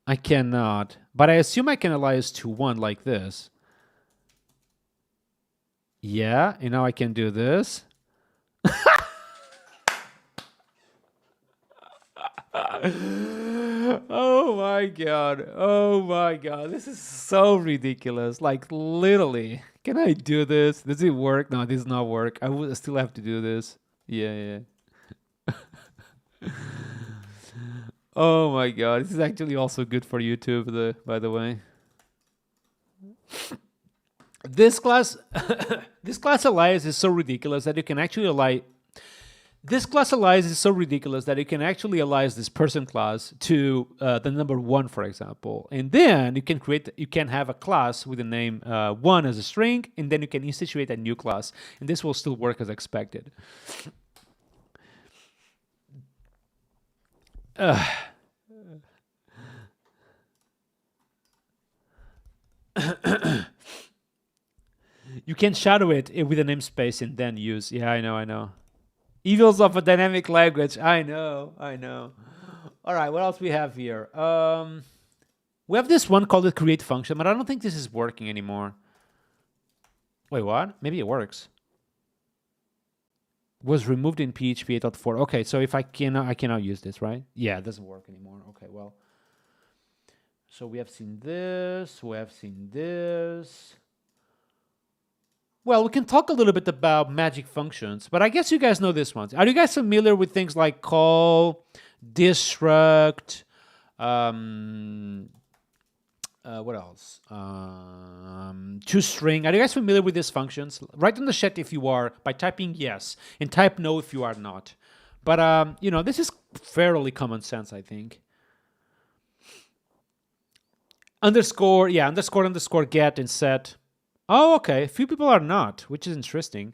I cannot. But I assume I can alias to 1 like this. Yeah, and now I can do this. Oh my god. Oh my god. This is so ridiculous. Like, literally. Can I do this? Does it work? No, this does not work. I would still have to do this. Yeah. Oh my god. This is actually also good for YouTube, by the way. This class this class alias is so ridiculous that you can actually alias. This class alias is so ridiculous that you can actually alias this person class to the number 1, for example, and then you can have a class with the name 1 as a string, and then you can institute a new class, and this will still work as expected. You can shadow it with a namespace and then use. Yeah, I know. Evils of a dynamic language. I know. All right, what else we have here? We have this one called the create function, but I don't think this is working anymore. Wait, what? Maybe it works. Was removed in PHP 8.4. Okay, so if I cannot use this, right? Yeah, it doesn't work anymore. Okay, well. So we have seen this. Well, we can talk a little bit about magic functions, but I guess you guys know this one. Are you guys familiar with things like call, destruct, what else? ToString. Are you guys familiar with these functions? Write in the chat if you are by typing yes, and type no if you are not. But this is fairly common sense, I think. Underscore get and set. Oh, okay. A few people are not, which is interesting.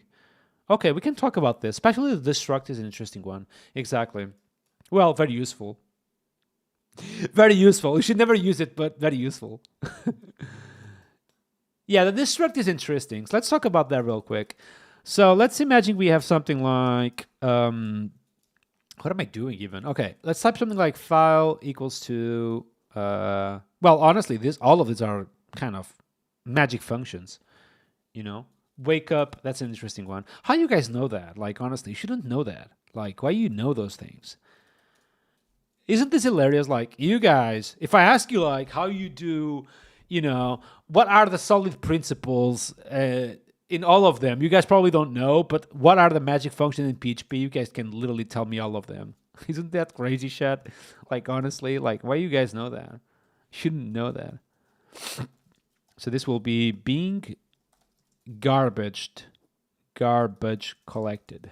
Okay, we can talk about this. Especially the destruct is an interesting one. Exactly. Well, very useful. Very useful. You should never use it, but very useful. Yeah, the destruct is interesting. So let's talk about that real quick. So let's imagine we have something like... what am I doing even? Okay, let's type something like file equals to... well, honestly, all of these are kind of magic functions. Wake up, that's an interesting one. How you guys know that? Like, honestly, you shouldn't know that. Like, why you know those things? Isn't this hilarious? Like, you guys, if I ask you, like, how you do, what are the solid principles in all of them? You guys probably don't know, but what are the magic functions in PHP? You guys can literally tell me all of them. Isn't that crazy shit? Like, honestly, like, why you guys know that? You shouldn't know that. So this will be being garbage collected.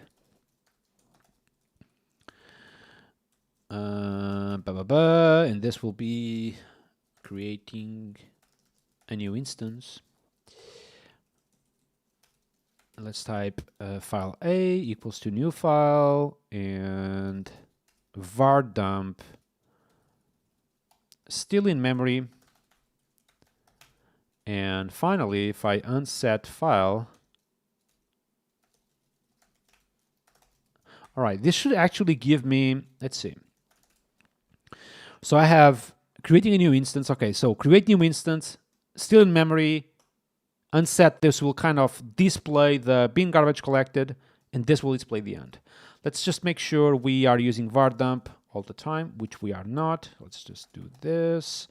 And this will be creating a new instance. Let's type file A equals to new file and var dump still in memory. And finally, if I unset file, all right, this should actually give me, let's see. So I have creating a new instance. Okay, so create new instance, still in memory, unset. This will kind of display the bin garbage collected, and this will display the end. Let's just make sure we are using var dump all the time, which we are not. Let's just do this.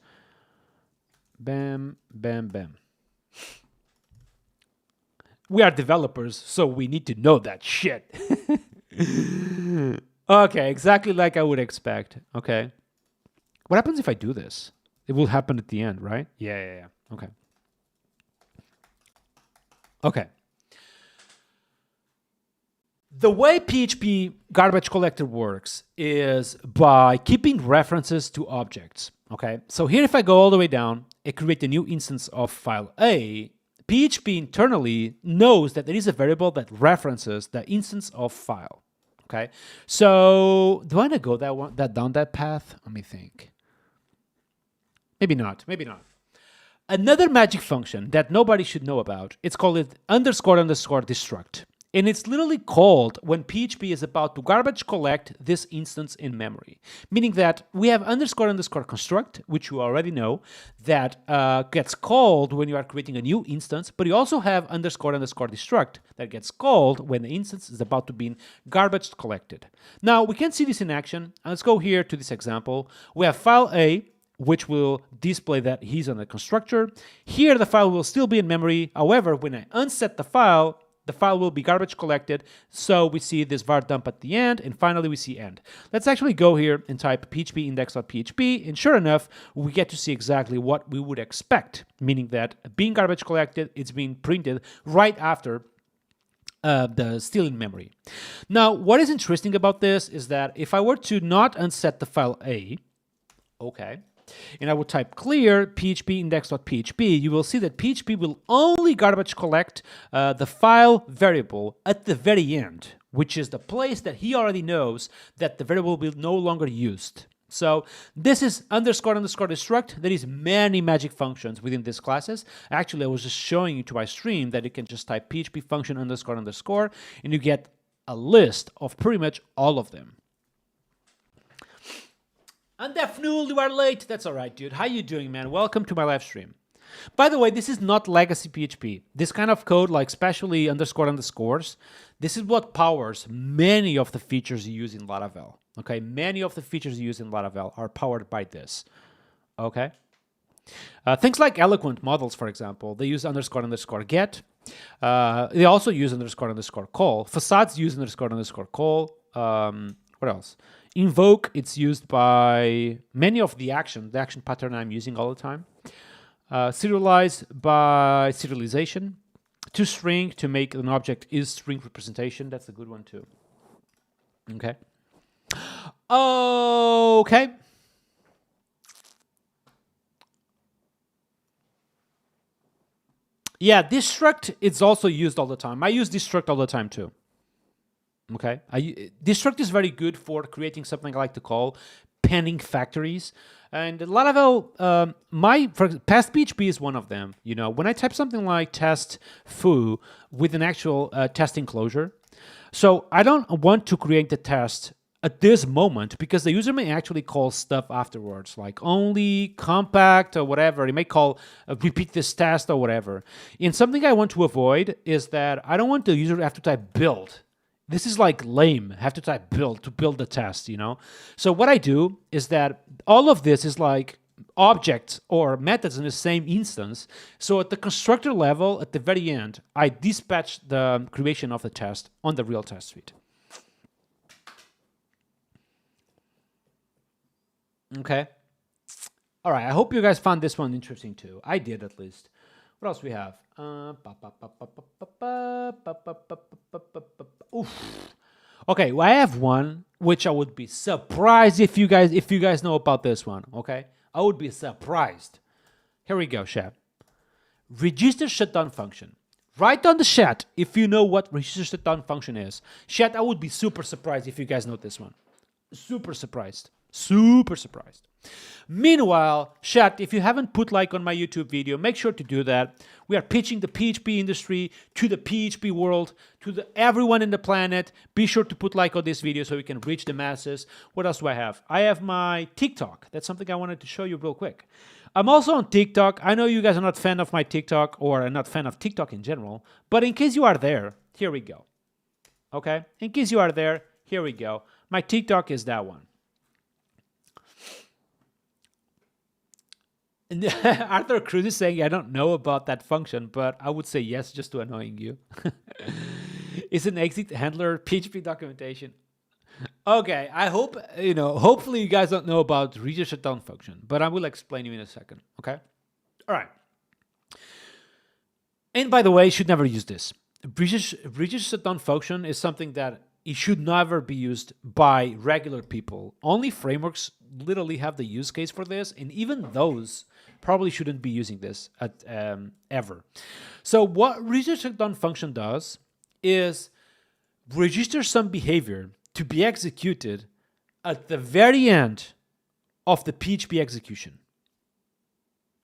Bam, bam, bam. We are developers, so we need to know that shit. Okay, exactly like I would expect. Okay. What happens if I do this? It will happen at the end, right? Yeah. Okay. Okay. The way PHP garbage collector works is by keeping references to objects. Okay. So here, if I go all the way down and create a new instance of file A, PHP internally knows that there is a variable that references the instance of file. Okay. So do I want to go down that path? Let me think. Maybe not. Another magic function that nobody should know about, it's called underscore destruct. And it's literally called when PHP is about to garbage collect this instance in memory. Meaning that we have underscore construct, which you already know, that gets called when you are creating a new instance, but you also have underscore destruct that gets called when the instance is about to be garbage collected. Now, we can see this in action. Let's go here to this example. We have file A, which will display that he's on the constructor. Here, the file will still be in memory. However, when I unset the file will be garbage collected. So we see this var dump at the end, and finally we see end. Let's actually go here and type php index.php, and sure enough, we get to see exactly what we would expect, meaning that being garbage collected, it's being printed right after the still in memory. Now, what is interesting about this is that if I were to not unset the file A, okay, and I would type clear php index.php, you will see that PHP will only garbage collect the file variable at the very end, which is the place that he already knows that the variable will be no longer used. So this is underscore destruct. There is many magic functions within these classes. Actually, I was just showing you to my stream that you can just type php function underscore and you get a list of pretty much all of them. And Defnul, you are late. That's all right, dude. How you doing, man? Welcome to my live stream. By the way, this is not legacy PHP. This kind of code, like especially underscores, this is what powers many of the features you use in Laravel. Okay, many of the features you use in Laravel are powered by this. Okay, things like eloquent models, for example, they use underscore get. They also use underscore call. Facades use underscore call. What else? Invoke, it's used by many of the action pattern I'm using all the time. Serialize by serialization. ToString, to make an object is string representation. That's a good one too. Okay. Okay. Yeah, destruct, it's also used all the time. I use destruct all the time too. Okay, destruct is very good for creating something I like to call pending factories. And Laravel, past PHP is one of them. You know, when I type something like test foo with an actual test enclosure, so I don't want to create the test at this moment because the user may actually call stuff afterwards, like only, compact, or whatever. He may call repeat this test or whatever. And something I want to avoid is that I don't want the user to have to type build. This is like lame. Have to type build to build the test, you know? So what I do is that all of this is like objects or methods in the same instance. So at the constructor level, at the very end, I dispatch the creation of the test on the real test suite. Okay. All right. I hope you guys found this one interesting too. I did, at least. What else we have? Okay, well, I have one which I would be surprised if you guys know about this one. Okay, I would be surprised. Here we go, chat. Register shutdown function. Write on the chat if you know what register shutdown function is. Chat, I would be super surprised if you guys know this one. Super surprised. Super surprised. Meanwhile, chat, if you haven't put like on my YouTube video, make sure to do that. We are pitching the PHP industry to the PHP world, to everyone in the planet. Be sure to put like on this video so we can reach the masses. What else do I have? I have my TikTok. That's something I wanted to show you real quick. I'm also on TikTok. I know you guys are not fan of my TikTok or are not fan of TikTok in general, but in case you are there, here we go. Okay? In case you are there, here we go. My TikTok is that one. And Arthur Cruz is saying, I don't know about that function, but I would say yes just to annoying you. Is an exit handler PHP documentation? Okay, I hope, hopefully you guys don't know about reader shutdown function, but I will explain you in a second, okay? All right. And by the way, you should never use this. Reader shutdown function is something that it should never be used by regular people. Only frameworks literally have the use case for this, and even those probably shouldn't be using this ever. So what reader shutdown function does is register some behavior to be executed at the very end of the PHP execution.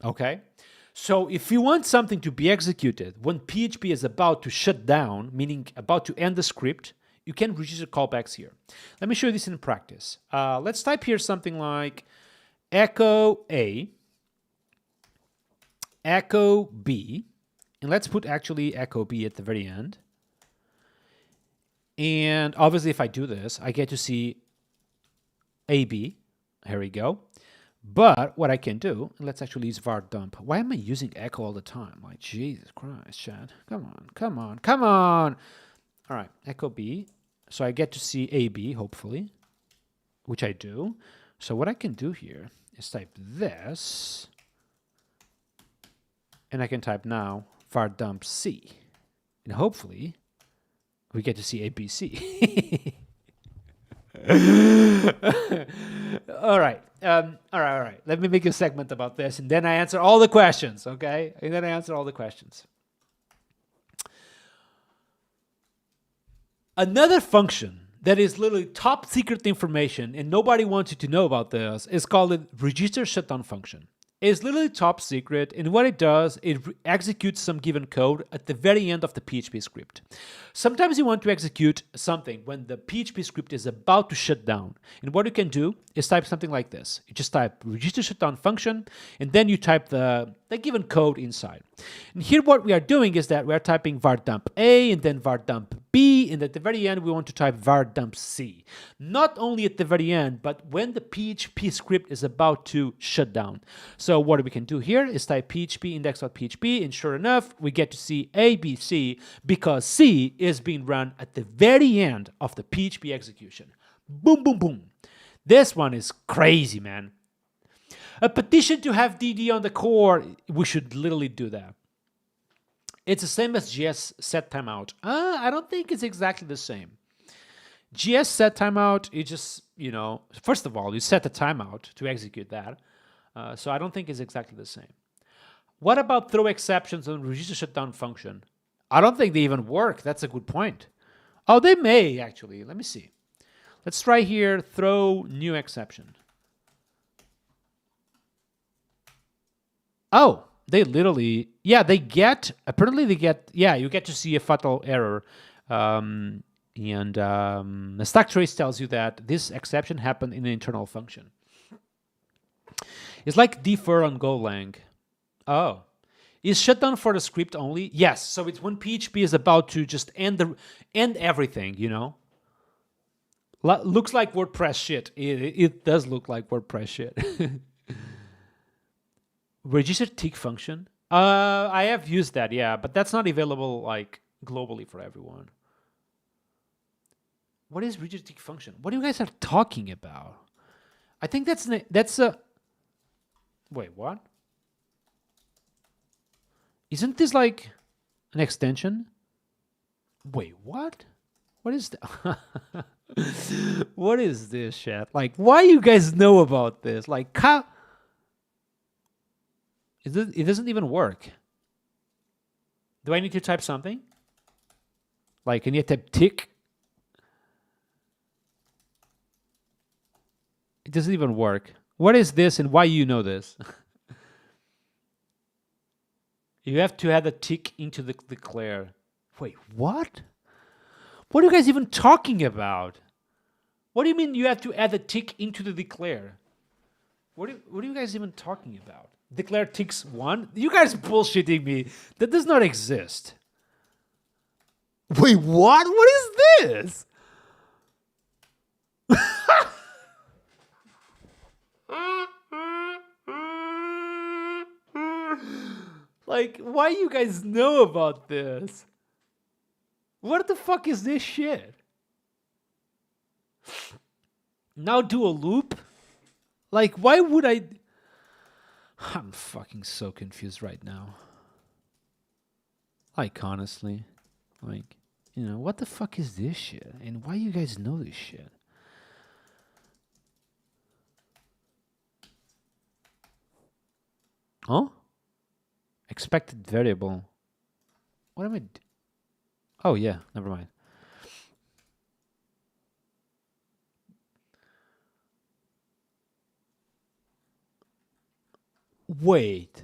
Okay? So if you want something to be executed when PHP is about to shut down, meaning about to end the script, you can register callbacks here. Let me show you this in practice. Let's type here something like echo A, echo B, and let's put actually echo B at the very end. And obviously, if I do this, I get to see AB. Here we go. But what I can do, let's actually use var dump. Why am I using echo all the time? Like, Jesus Christ, Chad. Come on, come on, come on. All right, echo B. So I get to see AB, hopefully, which I do. So what I can do here is type this. And I can type now var dump C. And hopefully, we get to see ABC. All right. All right. Let me make a segment about this, and then I answer all the questions, okay? And then I answer all the questions. Another function that is literally top secret information, and nobody wants you to know about this, is called a register shutdown function. It's literally top secret, and what it does, it executes some given code at the very end of the PHP script. Sometimes you want to execute something when the PHP script is about to shut down. And what you can do is type something like this. You just type register shutdown function, and then you type the given code inside. And here what we are doing is that we are typing var dump A, and then var dump B, and at the very end we want to type var dump C. Not only at the very end, but when the PHP script is about to shut down. So what we can do here is type php index.php, and sure enough, we get to see ABC because C is being run at the very end of the PHP execution. Boom, boom, boom. This one is crazy, man. A petition to have DD on the core, we should literally do that. It's the same as GS set timeout. I don't think it's exactly the same. GS set timeout, you just, first of all, you set a timeout to execute that. So I don't think it's exactly the same. What about throw exceptions on register shutdown function? I don't think they even work. That's a good point. Oh, they may actually. Let me see. Let's try here, throw new exception. Oh, they literally, apparently they get, you get to see a fatal error. The stack trace tells you that this exception happened in an internal function. It's like defer on Golang. Oh. Is shutdown for the script only? Yes. So it's when PHP is about to just end everything, Looks like WordPress shit. It does look like WordPress shit. Register tick function? I have used that, but that's not available like globally for everyone. What is register tick function? What are you guys are talking about? I think that's a wait, what? Isn't this like an extension? Wait, what? What is that? What is this shit? Like, why you guys know about this? Like, how? It doesn't even work. Do I need to type something? Like, can you type tick? It doesn't even work. What is this and why you know this? You have to add a tick into the declare. Wait, what? What are you guys even talking about? What do you mean you have to add a tick into the declare? What are you guys even talking about? Declare ticks 1? You guys bullshitting me. That does not exist. Wait, what? What is this? Like, why you guys know about this? What the fuck is this shit? Now do a loop? Like, why would I... I'm fucking so confused right now. Like, honestly. Like, you know, what the fuck is this shit? And why you guys know this shit? Huh? Expected variable. What am I... Oh, yeah. Never mind. Wait.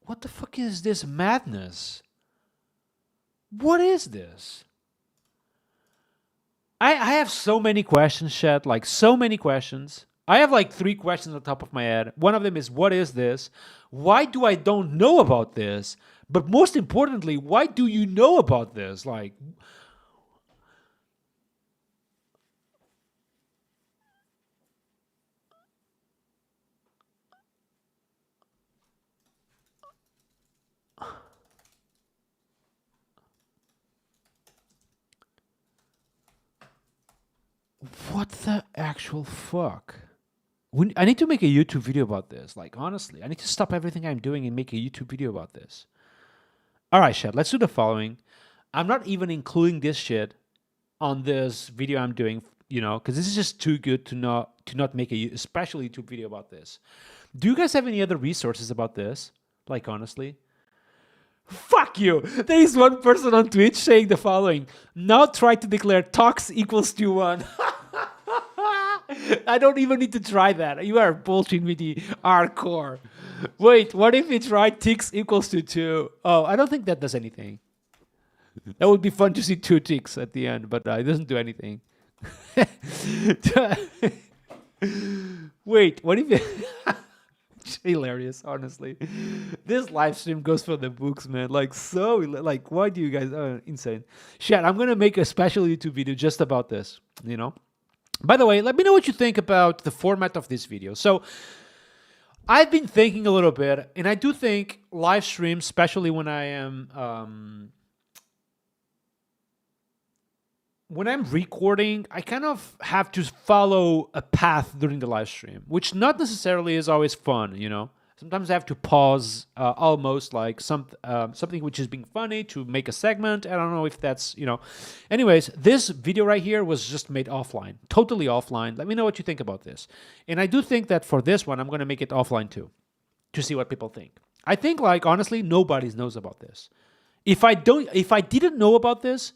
What the fuck is this madness? What is this? I have so many questions, chat. Like, so many questions. I have like 3 questions on top of my head. One of them is, what is this? Why do I don't know about this? But most importantly, why do you know about this? Like, what the actual fuck? I need to make a YouTube video about this. Like, honestly, I need to stop everything I'm doing and make a YouTube video about this. All right, chat, let's do the following. I'm not even including this shit on this video I'm doing, you know, because this is just too good to not make a special YouTube video about this. Do you guys have any other resources about this? Like, honestly? Fuck you! There is one person on Twitch saying the following. Now try to declare tox equals to 1. I don't even need to try that. You are bullshitting me the hardcore. Wait, what if we try ticks equals to 2? Oh, I don't think that does anything. That would be fun to see 2 ticks at the end, but it doesn't do anything. Wait, what if it's hilarious, honestly. This live stream goes for the books, man. Like, so, like, why do you guys... insane. Shit, I'm going to make a special YouTube video just about this, you know? By the way, let me know what you think about the format of this video. So, I've been thinking a little bit, and I do think live streams, especially when I am... when I'm recording, I kind of have to follow a path during the live stream, which not necessarily is always fun, you know? Sometimes I have to pause almost like something which is being funny to make a segment. I don't know if that's, you know. Anyways, this video right here was just made offline, totally offline. Let me know what you think about this. And I do think that for this one, I'm going to make it offline too, to see what people think. I think, like, honestly, nobody knows about this. If I didn't know about this,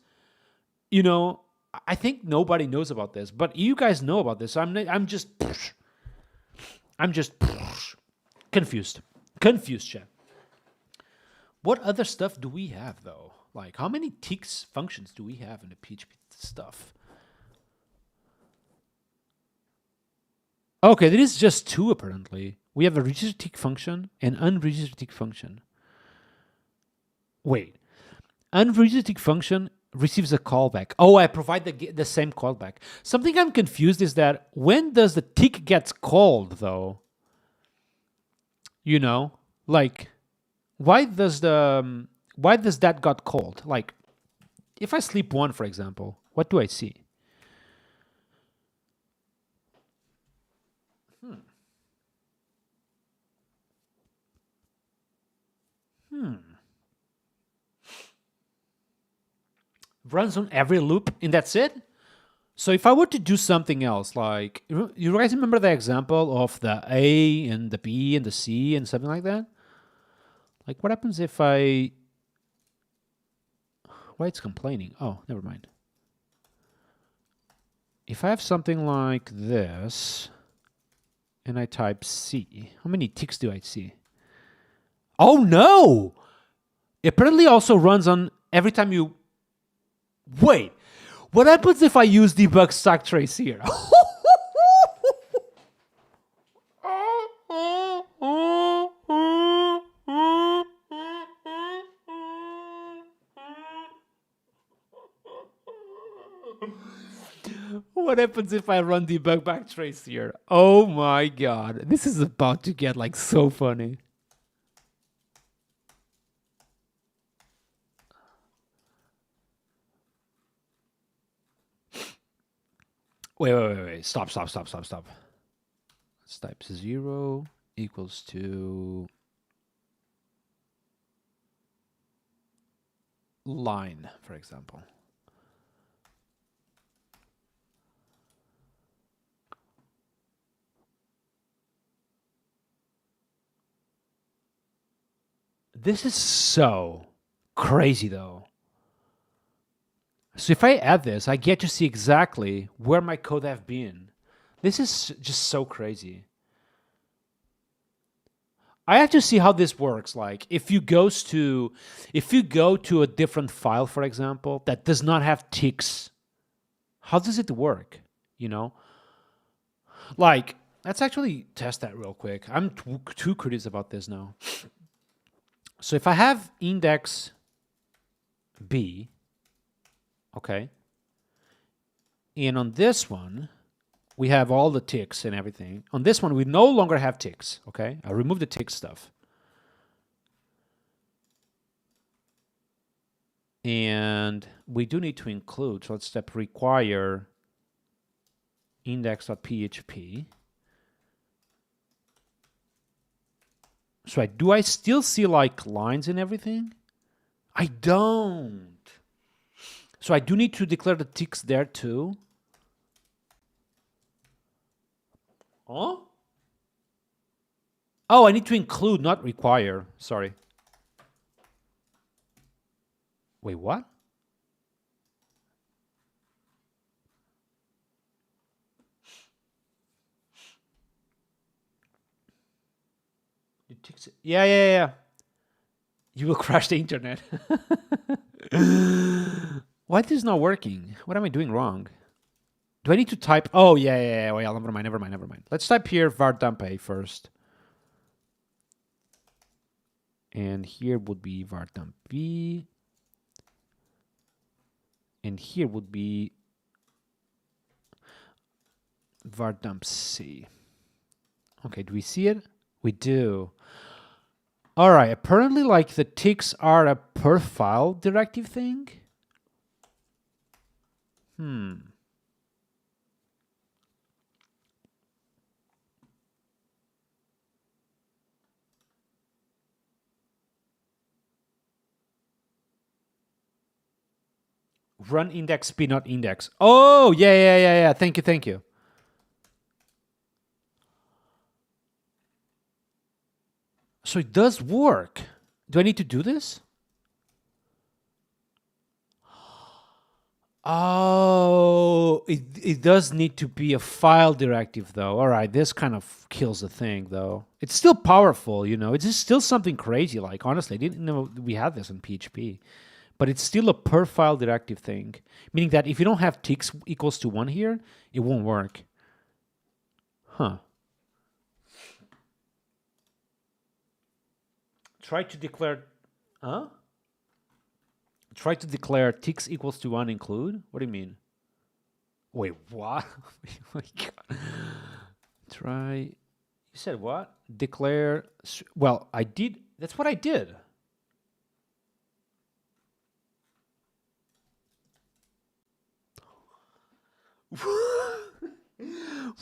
you know, I think nobody knows about this, but you guys know about this. I'm just confused, chat. What other stuff do we have though? Like, how many ticks functions do we have in the PHP stuff? Okay, there is just 2 apparently. We have a register tick function and unregistered tick function. Wait, unregistered tick function receives a callback. Oh, I provide the same callback. Something I'm confused is that when does the tick gets called though? You know, like, why does that got called? Like, if I sleep 1, for example, what do I see? Runs on every loop, and that's it? So if I were to do something else, like, you guys remember the example of the A and the B and the C and something like that? Like, what happens if I... Why it's complaining? Oh, never mind. If I have something like this, and I type C, how many ticks do I see? Oh, no! It apparently also runs on every time you... Wait, what happens if I use debug stack trace here? What happens if I run debug backtrace here? Oh my god. This is about to get like so funny. Wait. Stop. Let's type 0 equals to line, for example. This is so crazy though. So if I add this, I get to see exactly where my code have been. This is just so crazy. I have to see how this works. Like if you go to a different file, for example, that does not have ticks, how does it work? You know? Like, let's actually test that real quick. I'm too curious about this now. So if I have index B, okay, and on this one, we have all the ticks and everything. On this one, we no longer have ticks, okay? I remove the tick stuff. And we do need to include, so let's step require index.php. So do I still see like lines and everything? I don't. So I do need to declare the ticks there too. Huh? Oh, I need to include, not require. Sorry. Wait, what? Yeah. You will crash the internet. Why is this not working? What am I doing wrong? Do I need to type? Oh, yeah. Wait, never mind. Let's type here var dump a first. And here would be var dump b. And here would be var dump c. Okay, do we see it? We do. All right, apparently like the ticks are a per file directive thing. Run index p, not index. Oh, yeah. Thank you. So it does work. Do I need to do this? Oh, it does need to be a file directive though. All right, this kind of kills the thing though. It's still powerful, you know. It's just still something crazy. Like honestly, I didn't know we had this in PHP. But it's still a per file directive thing, meaning that if you don't have ticks equals to 1 here, it won't work. Huh. Try to declare ticks equals to 1 include? What do you mean? Wait, what? Oh my God. Try, you said what? Declare, well, I did, that's what I did.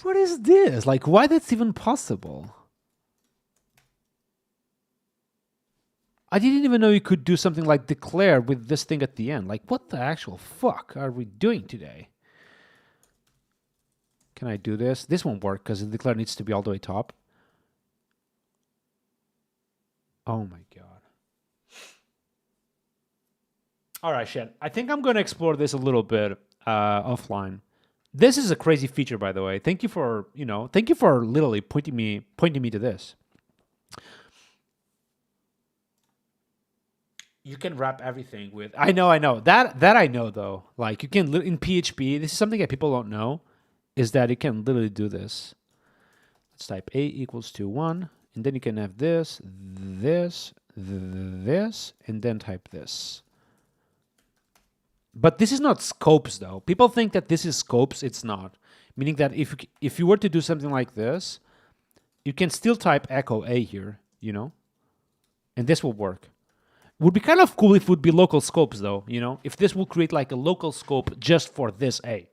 What is this? Like, why that's even possible? I didn't even know you could do something like declare with this thing at the end. Like, what the actual fuck are we doing today? Can I do this? This won't work because the declare needs to be all the way top. Oh my God. All right, shit. I think I'm going to explore this a little bit offline. This is a crazy feature, by the way. Thank you for literally pointing me to this. You can wrap everything with. I know that I know though. Like you can in PHP. This is something that people don't know, is that you can literally do this. Let's type a equals to 1, and then you can have this, and then type this. But this is not scopes, though. People think that this is scopes. It's not. Meaning that if you were to do something like this, you can still type echo A here, you know, and this will work. Would be kind of cool if it would be local scopes, though, you know, if this will create like a local scope just for this A.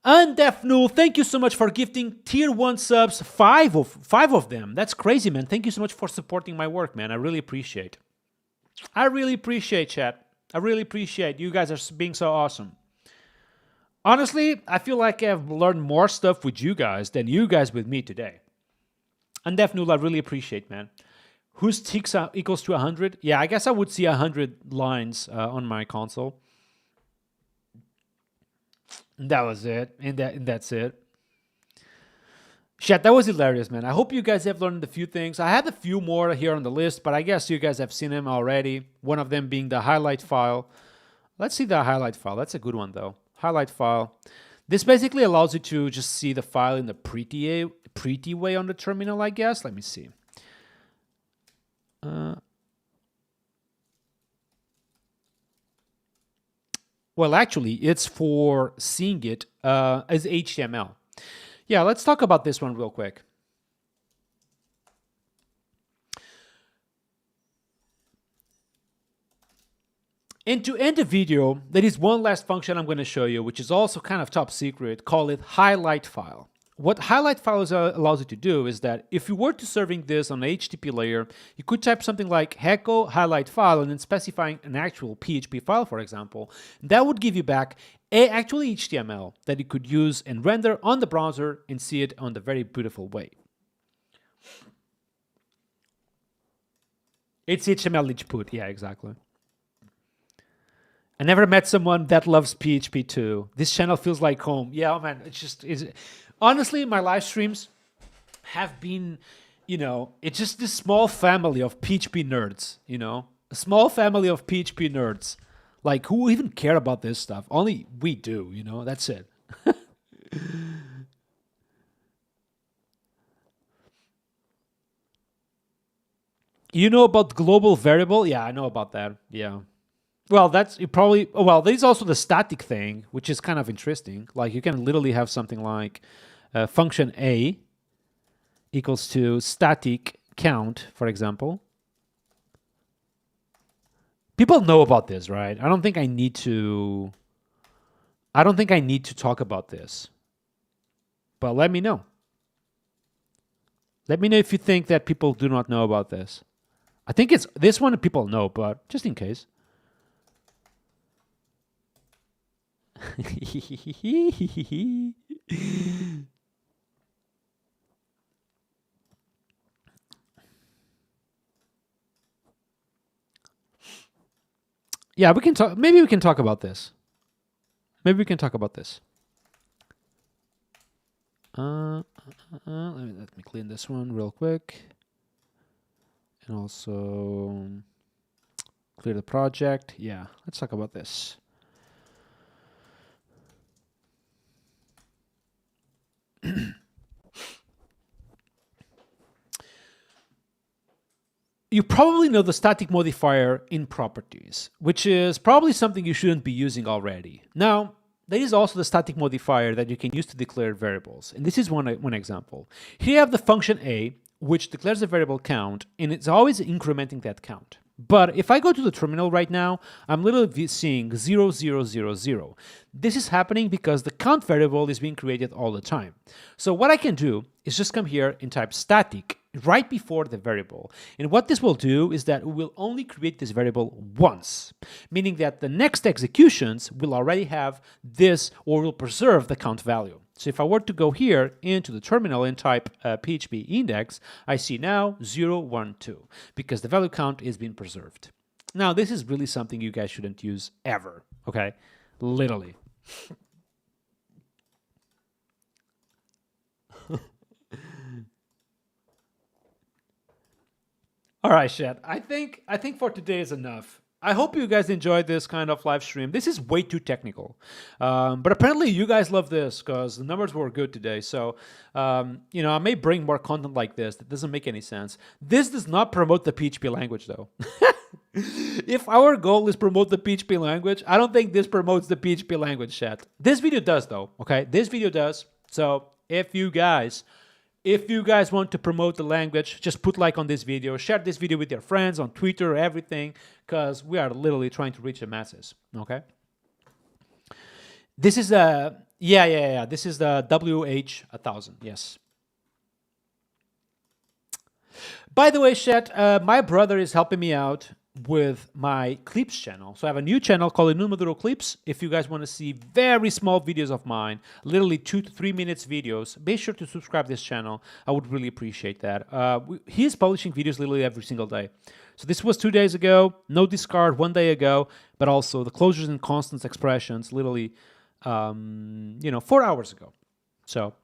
And Defnul, thank you so much for gifting tier 1 subs, five of them. That's crazy, man. Thank you so much for supporting my work, man. I really appreciate. Chat. I really appreciate you guys are being so awesome. Honestly, I feel like I've learned more stuff with you guys than you guys with me today. And Defnul, I really appreciate, man. Whose ticks equals to 100? Yeah, I guess I would see 100 lines on my console. And that was it. And that's it. Chat, that was hilarious, man. I hope you guys have learned a few things. I had a few more here on the list, but I guess you guys have seen them already. One of them being the highlight file. Let's see the highlight file. That's a good one, though. Highlight file. This basically allows you to just see the file in a pretty way on the terminal, I guess. Let me see. Well, actually, it's for seeing it as HTML. Yeah, let's talk about this one real quick. And to end the video, there is one last function I'm going to show you, which is also kind of top secret. Call it highlight file. What highlight files allows you to do is that if you were to serving this on the HTTP layer, you could type something like echo highlight file and then specifying an actual PHP file, for example. That would give you back actual HTML that you could use and render on the browser and see it on the very beautiful way. It's HTML input. Yeah, exactly. I never met someone that loves PHP too. This channel feels like home. Yeah, man, it's just... Honestly, my live streams have been, you know, it's just this small family of PHP nerds, you know? A small family of PHP nerds. Like, who even care about this stuff? Only we do, you know? That's it. You know about global variable? Yeah, I know about that. Yeah. Well, that's you probably... Well, there's also the static thing, which is kind of interesting. Like, you can literally have something like function A equals to static count, for example. People know about this, right? I don't think I need to talk about this. But let me know. Let me know if you think that people do not know about this. I think it's this one people know, but just in case. Yeah, we can talk. Maybe we can talk about this. Let me clean this one real quick, and also clear the project. Yeah, let's talk about this. You probably know the static modifier in properties, which is probably something you shouldn't be using already. Now, there is also the static modifier that you can use to declare variables. And this is one example. Here you have the function A, which declares a variable count, and it's always incrementing that count. But if I go to the terminal right now, I'm literally seeing 0, 0, 0, 0. This is happening because the count variable is being created all the time. So what I can do is just come here and type static right before the variable. And what this will do is that we will only create this variable once, meaning that the next executions will already have this or will preserve the count value. So if I were to go here into the terminal and type PHP index, I see now 0, 1, 2, because the value count is being preserved. Now, this is really something you guys shouldn't use ever, okay? Literally. All right, chat. I think for today is enough. I hope you guys enjoyed this kind of live stream. This is way too technical, but apparently you guys love this because the numbers were good today. So, you know, I may bring more content like this. That doesn't make any sense. This does not promote the PHP language, though. If our goal is promote the PHP language, I don't think this promotes the PHP language, chat. This video does though, okay? This video does. So if you guys want to promote the language, just put like on this video, share this video with your friends on Twitter, everything, because we are literally trying to reach the masses, okay? This is the, this is the WH1000, yes. By the way, chat, my brother is helping me out with my clips channel. So I have a new channel called Innumerable Clips. If you guys want to see very small videos of mine, literally 2 to 3 minutes videos, be sure to subscribe to this channel. I would really appreciate that. He's publishing videos literally every single day. So this was 2 days ago, no discard 1 day ago, but also the closures and constants expressions literally, 4 hours ago. So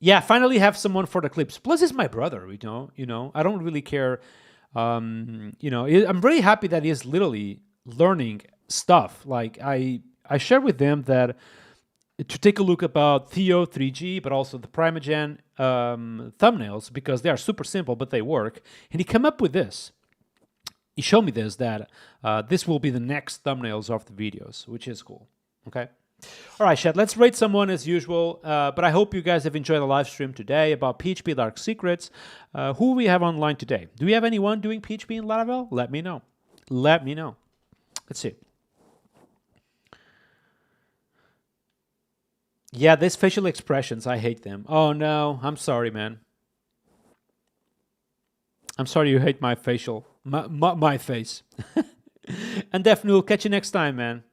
yeah, finally have someone for the clips. Plus, it's my brother, you know. I don't really care. I'm very happy that he's literally learning stuff. Like I shared with them that to take a look about Theo 3G, but also the Primogen thumbnails, because they are super simple, but they work. And he came up with this. He showed me this, that this will be the next thumbnails of the videos, which is cool. Okay. All right, chat, let's rate someone as usual, but I hope you guys have enjoyed the live stream today about PHP Dark Secrets. Who we have online today? Do we have anyone doing PHP in Laravel? Let me know. Let me know. Let's see. Yeah, these facial expressions, I hate them. Oh, no, I'm sorry, man. I'm sorry you hate my facial, my face. And definitely we'll catch you next time, man.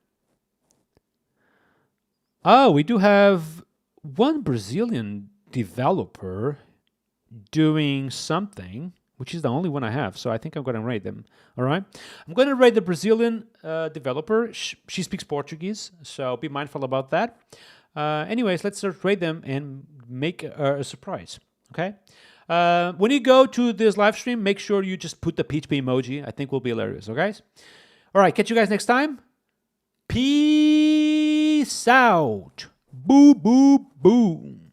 Oh, we do have one Brazilian developer doing something, which is the only one I have. So I think I'm going to rate them. All right. I'm going to rate the Brazilian developer. She speaks Portuguese, so be mindful about that. Anyways, let's rate them and make a surprise. Okay. When you go to this live stream, make sure you just put the PHP emoji. I think will be hilarious. Okay. All right. Catch you guys next time. Peace out. Boo, boo, boom.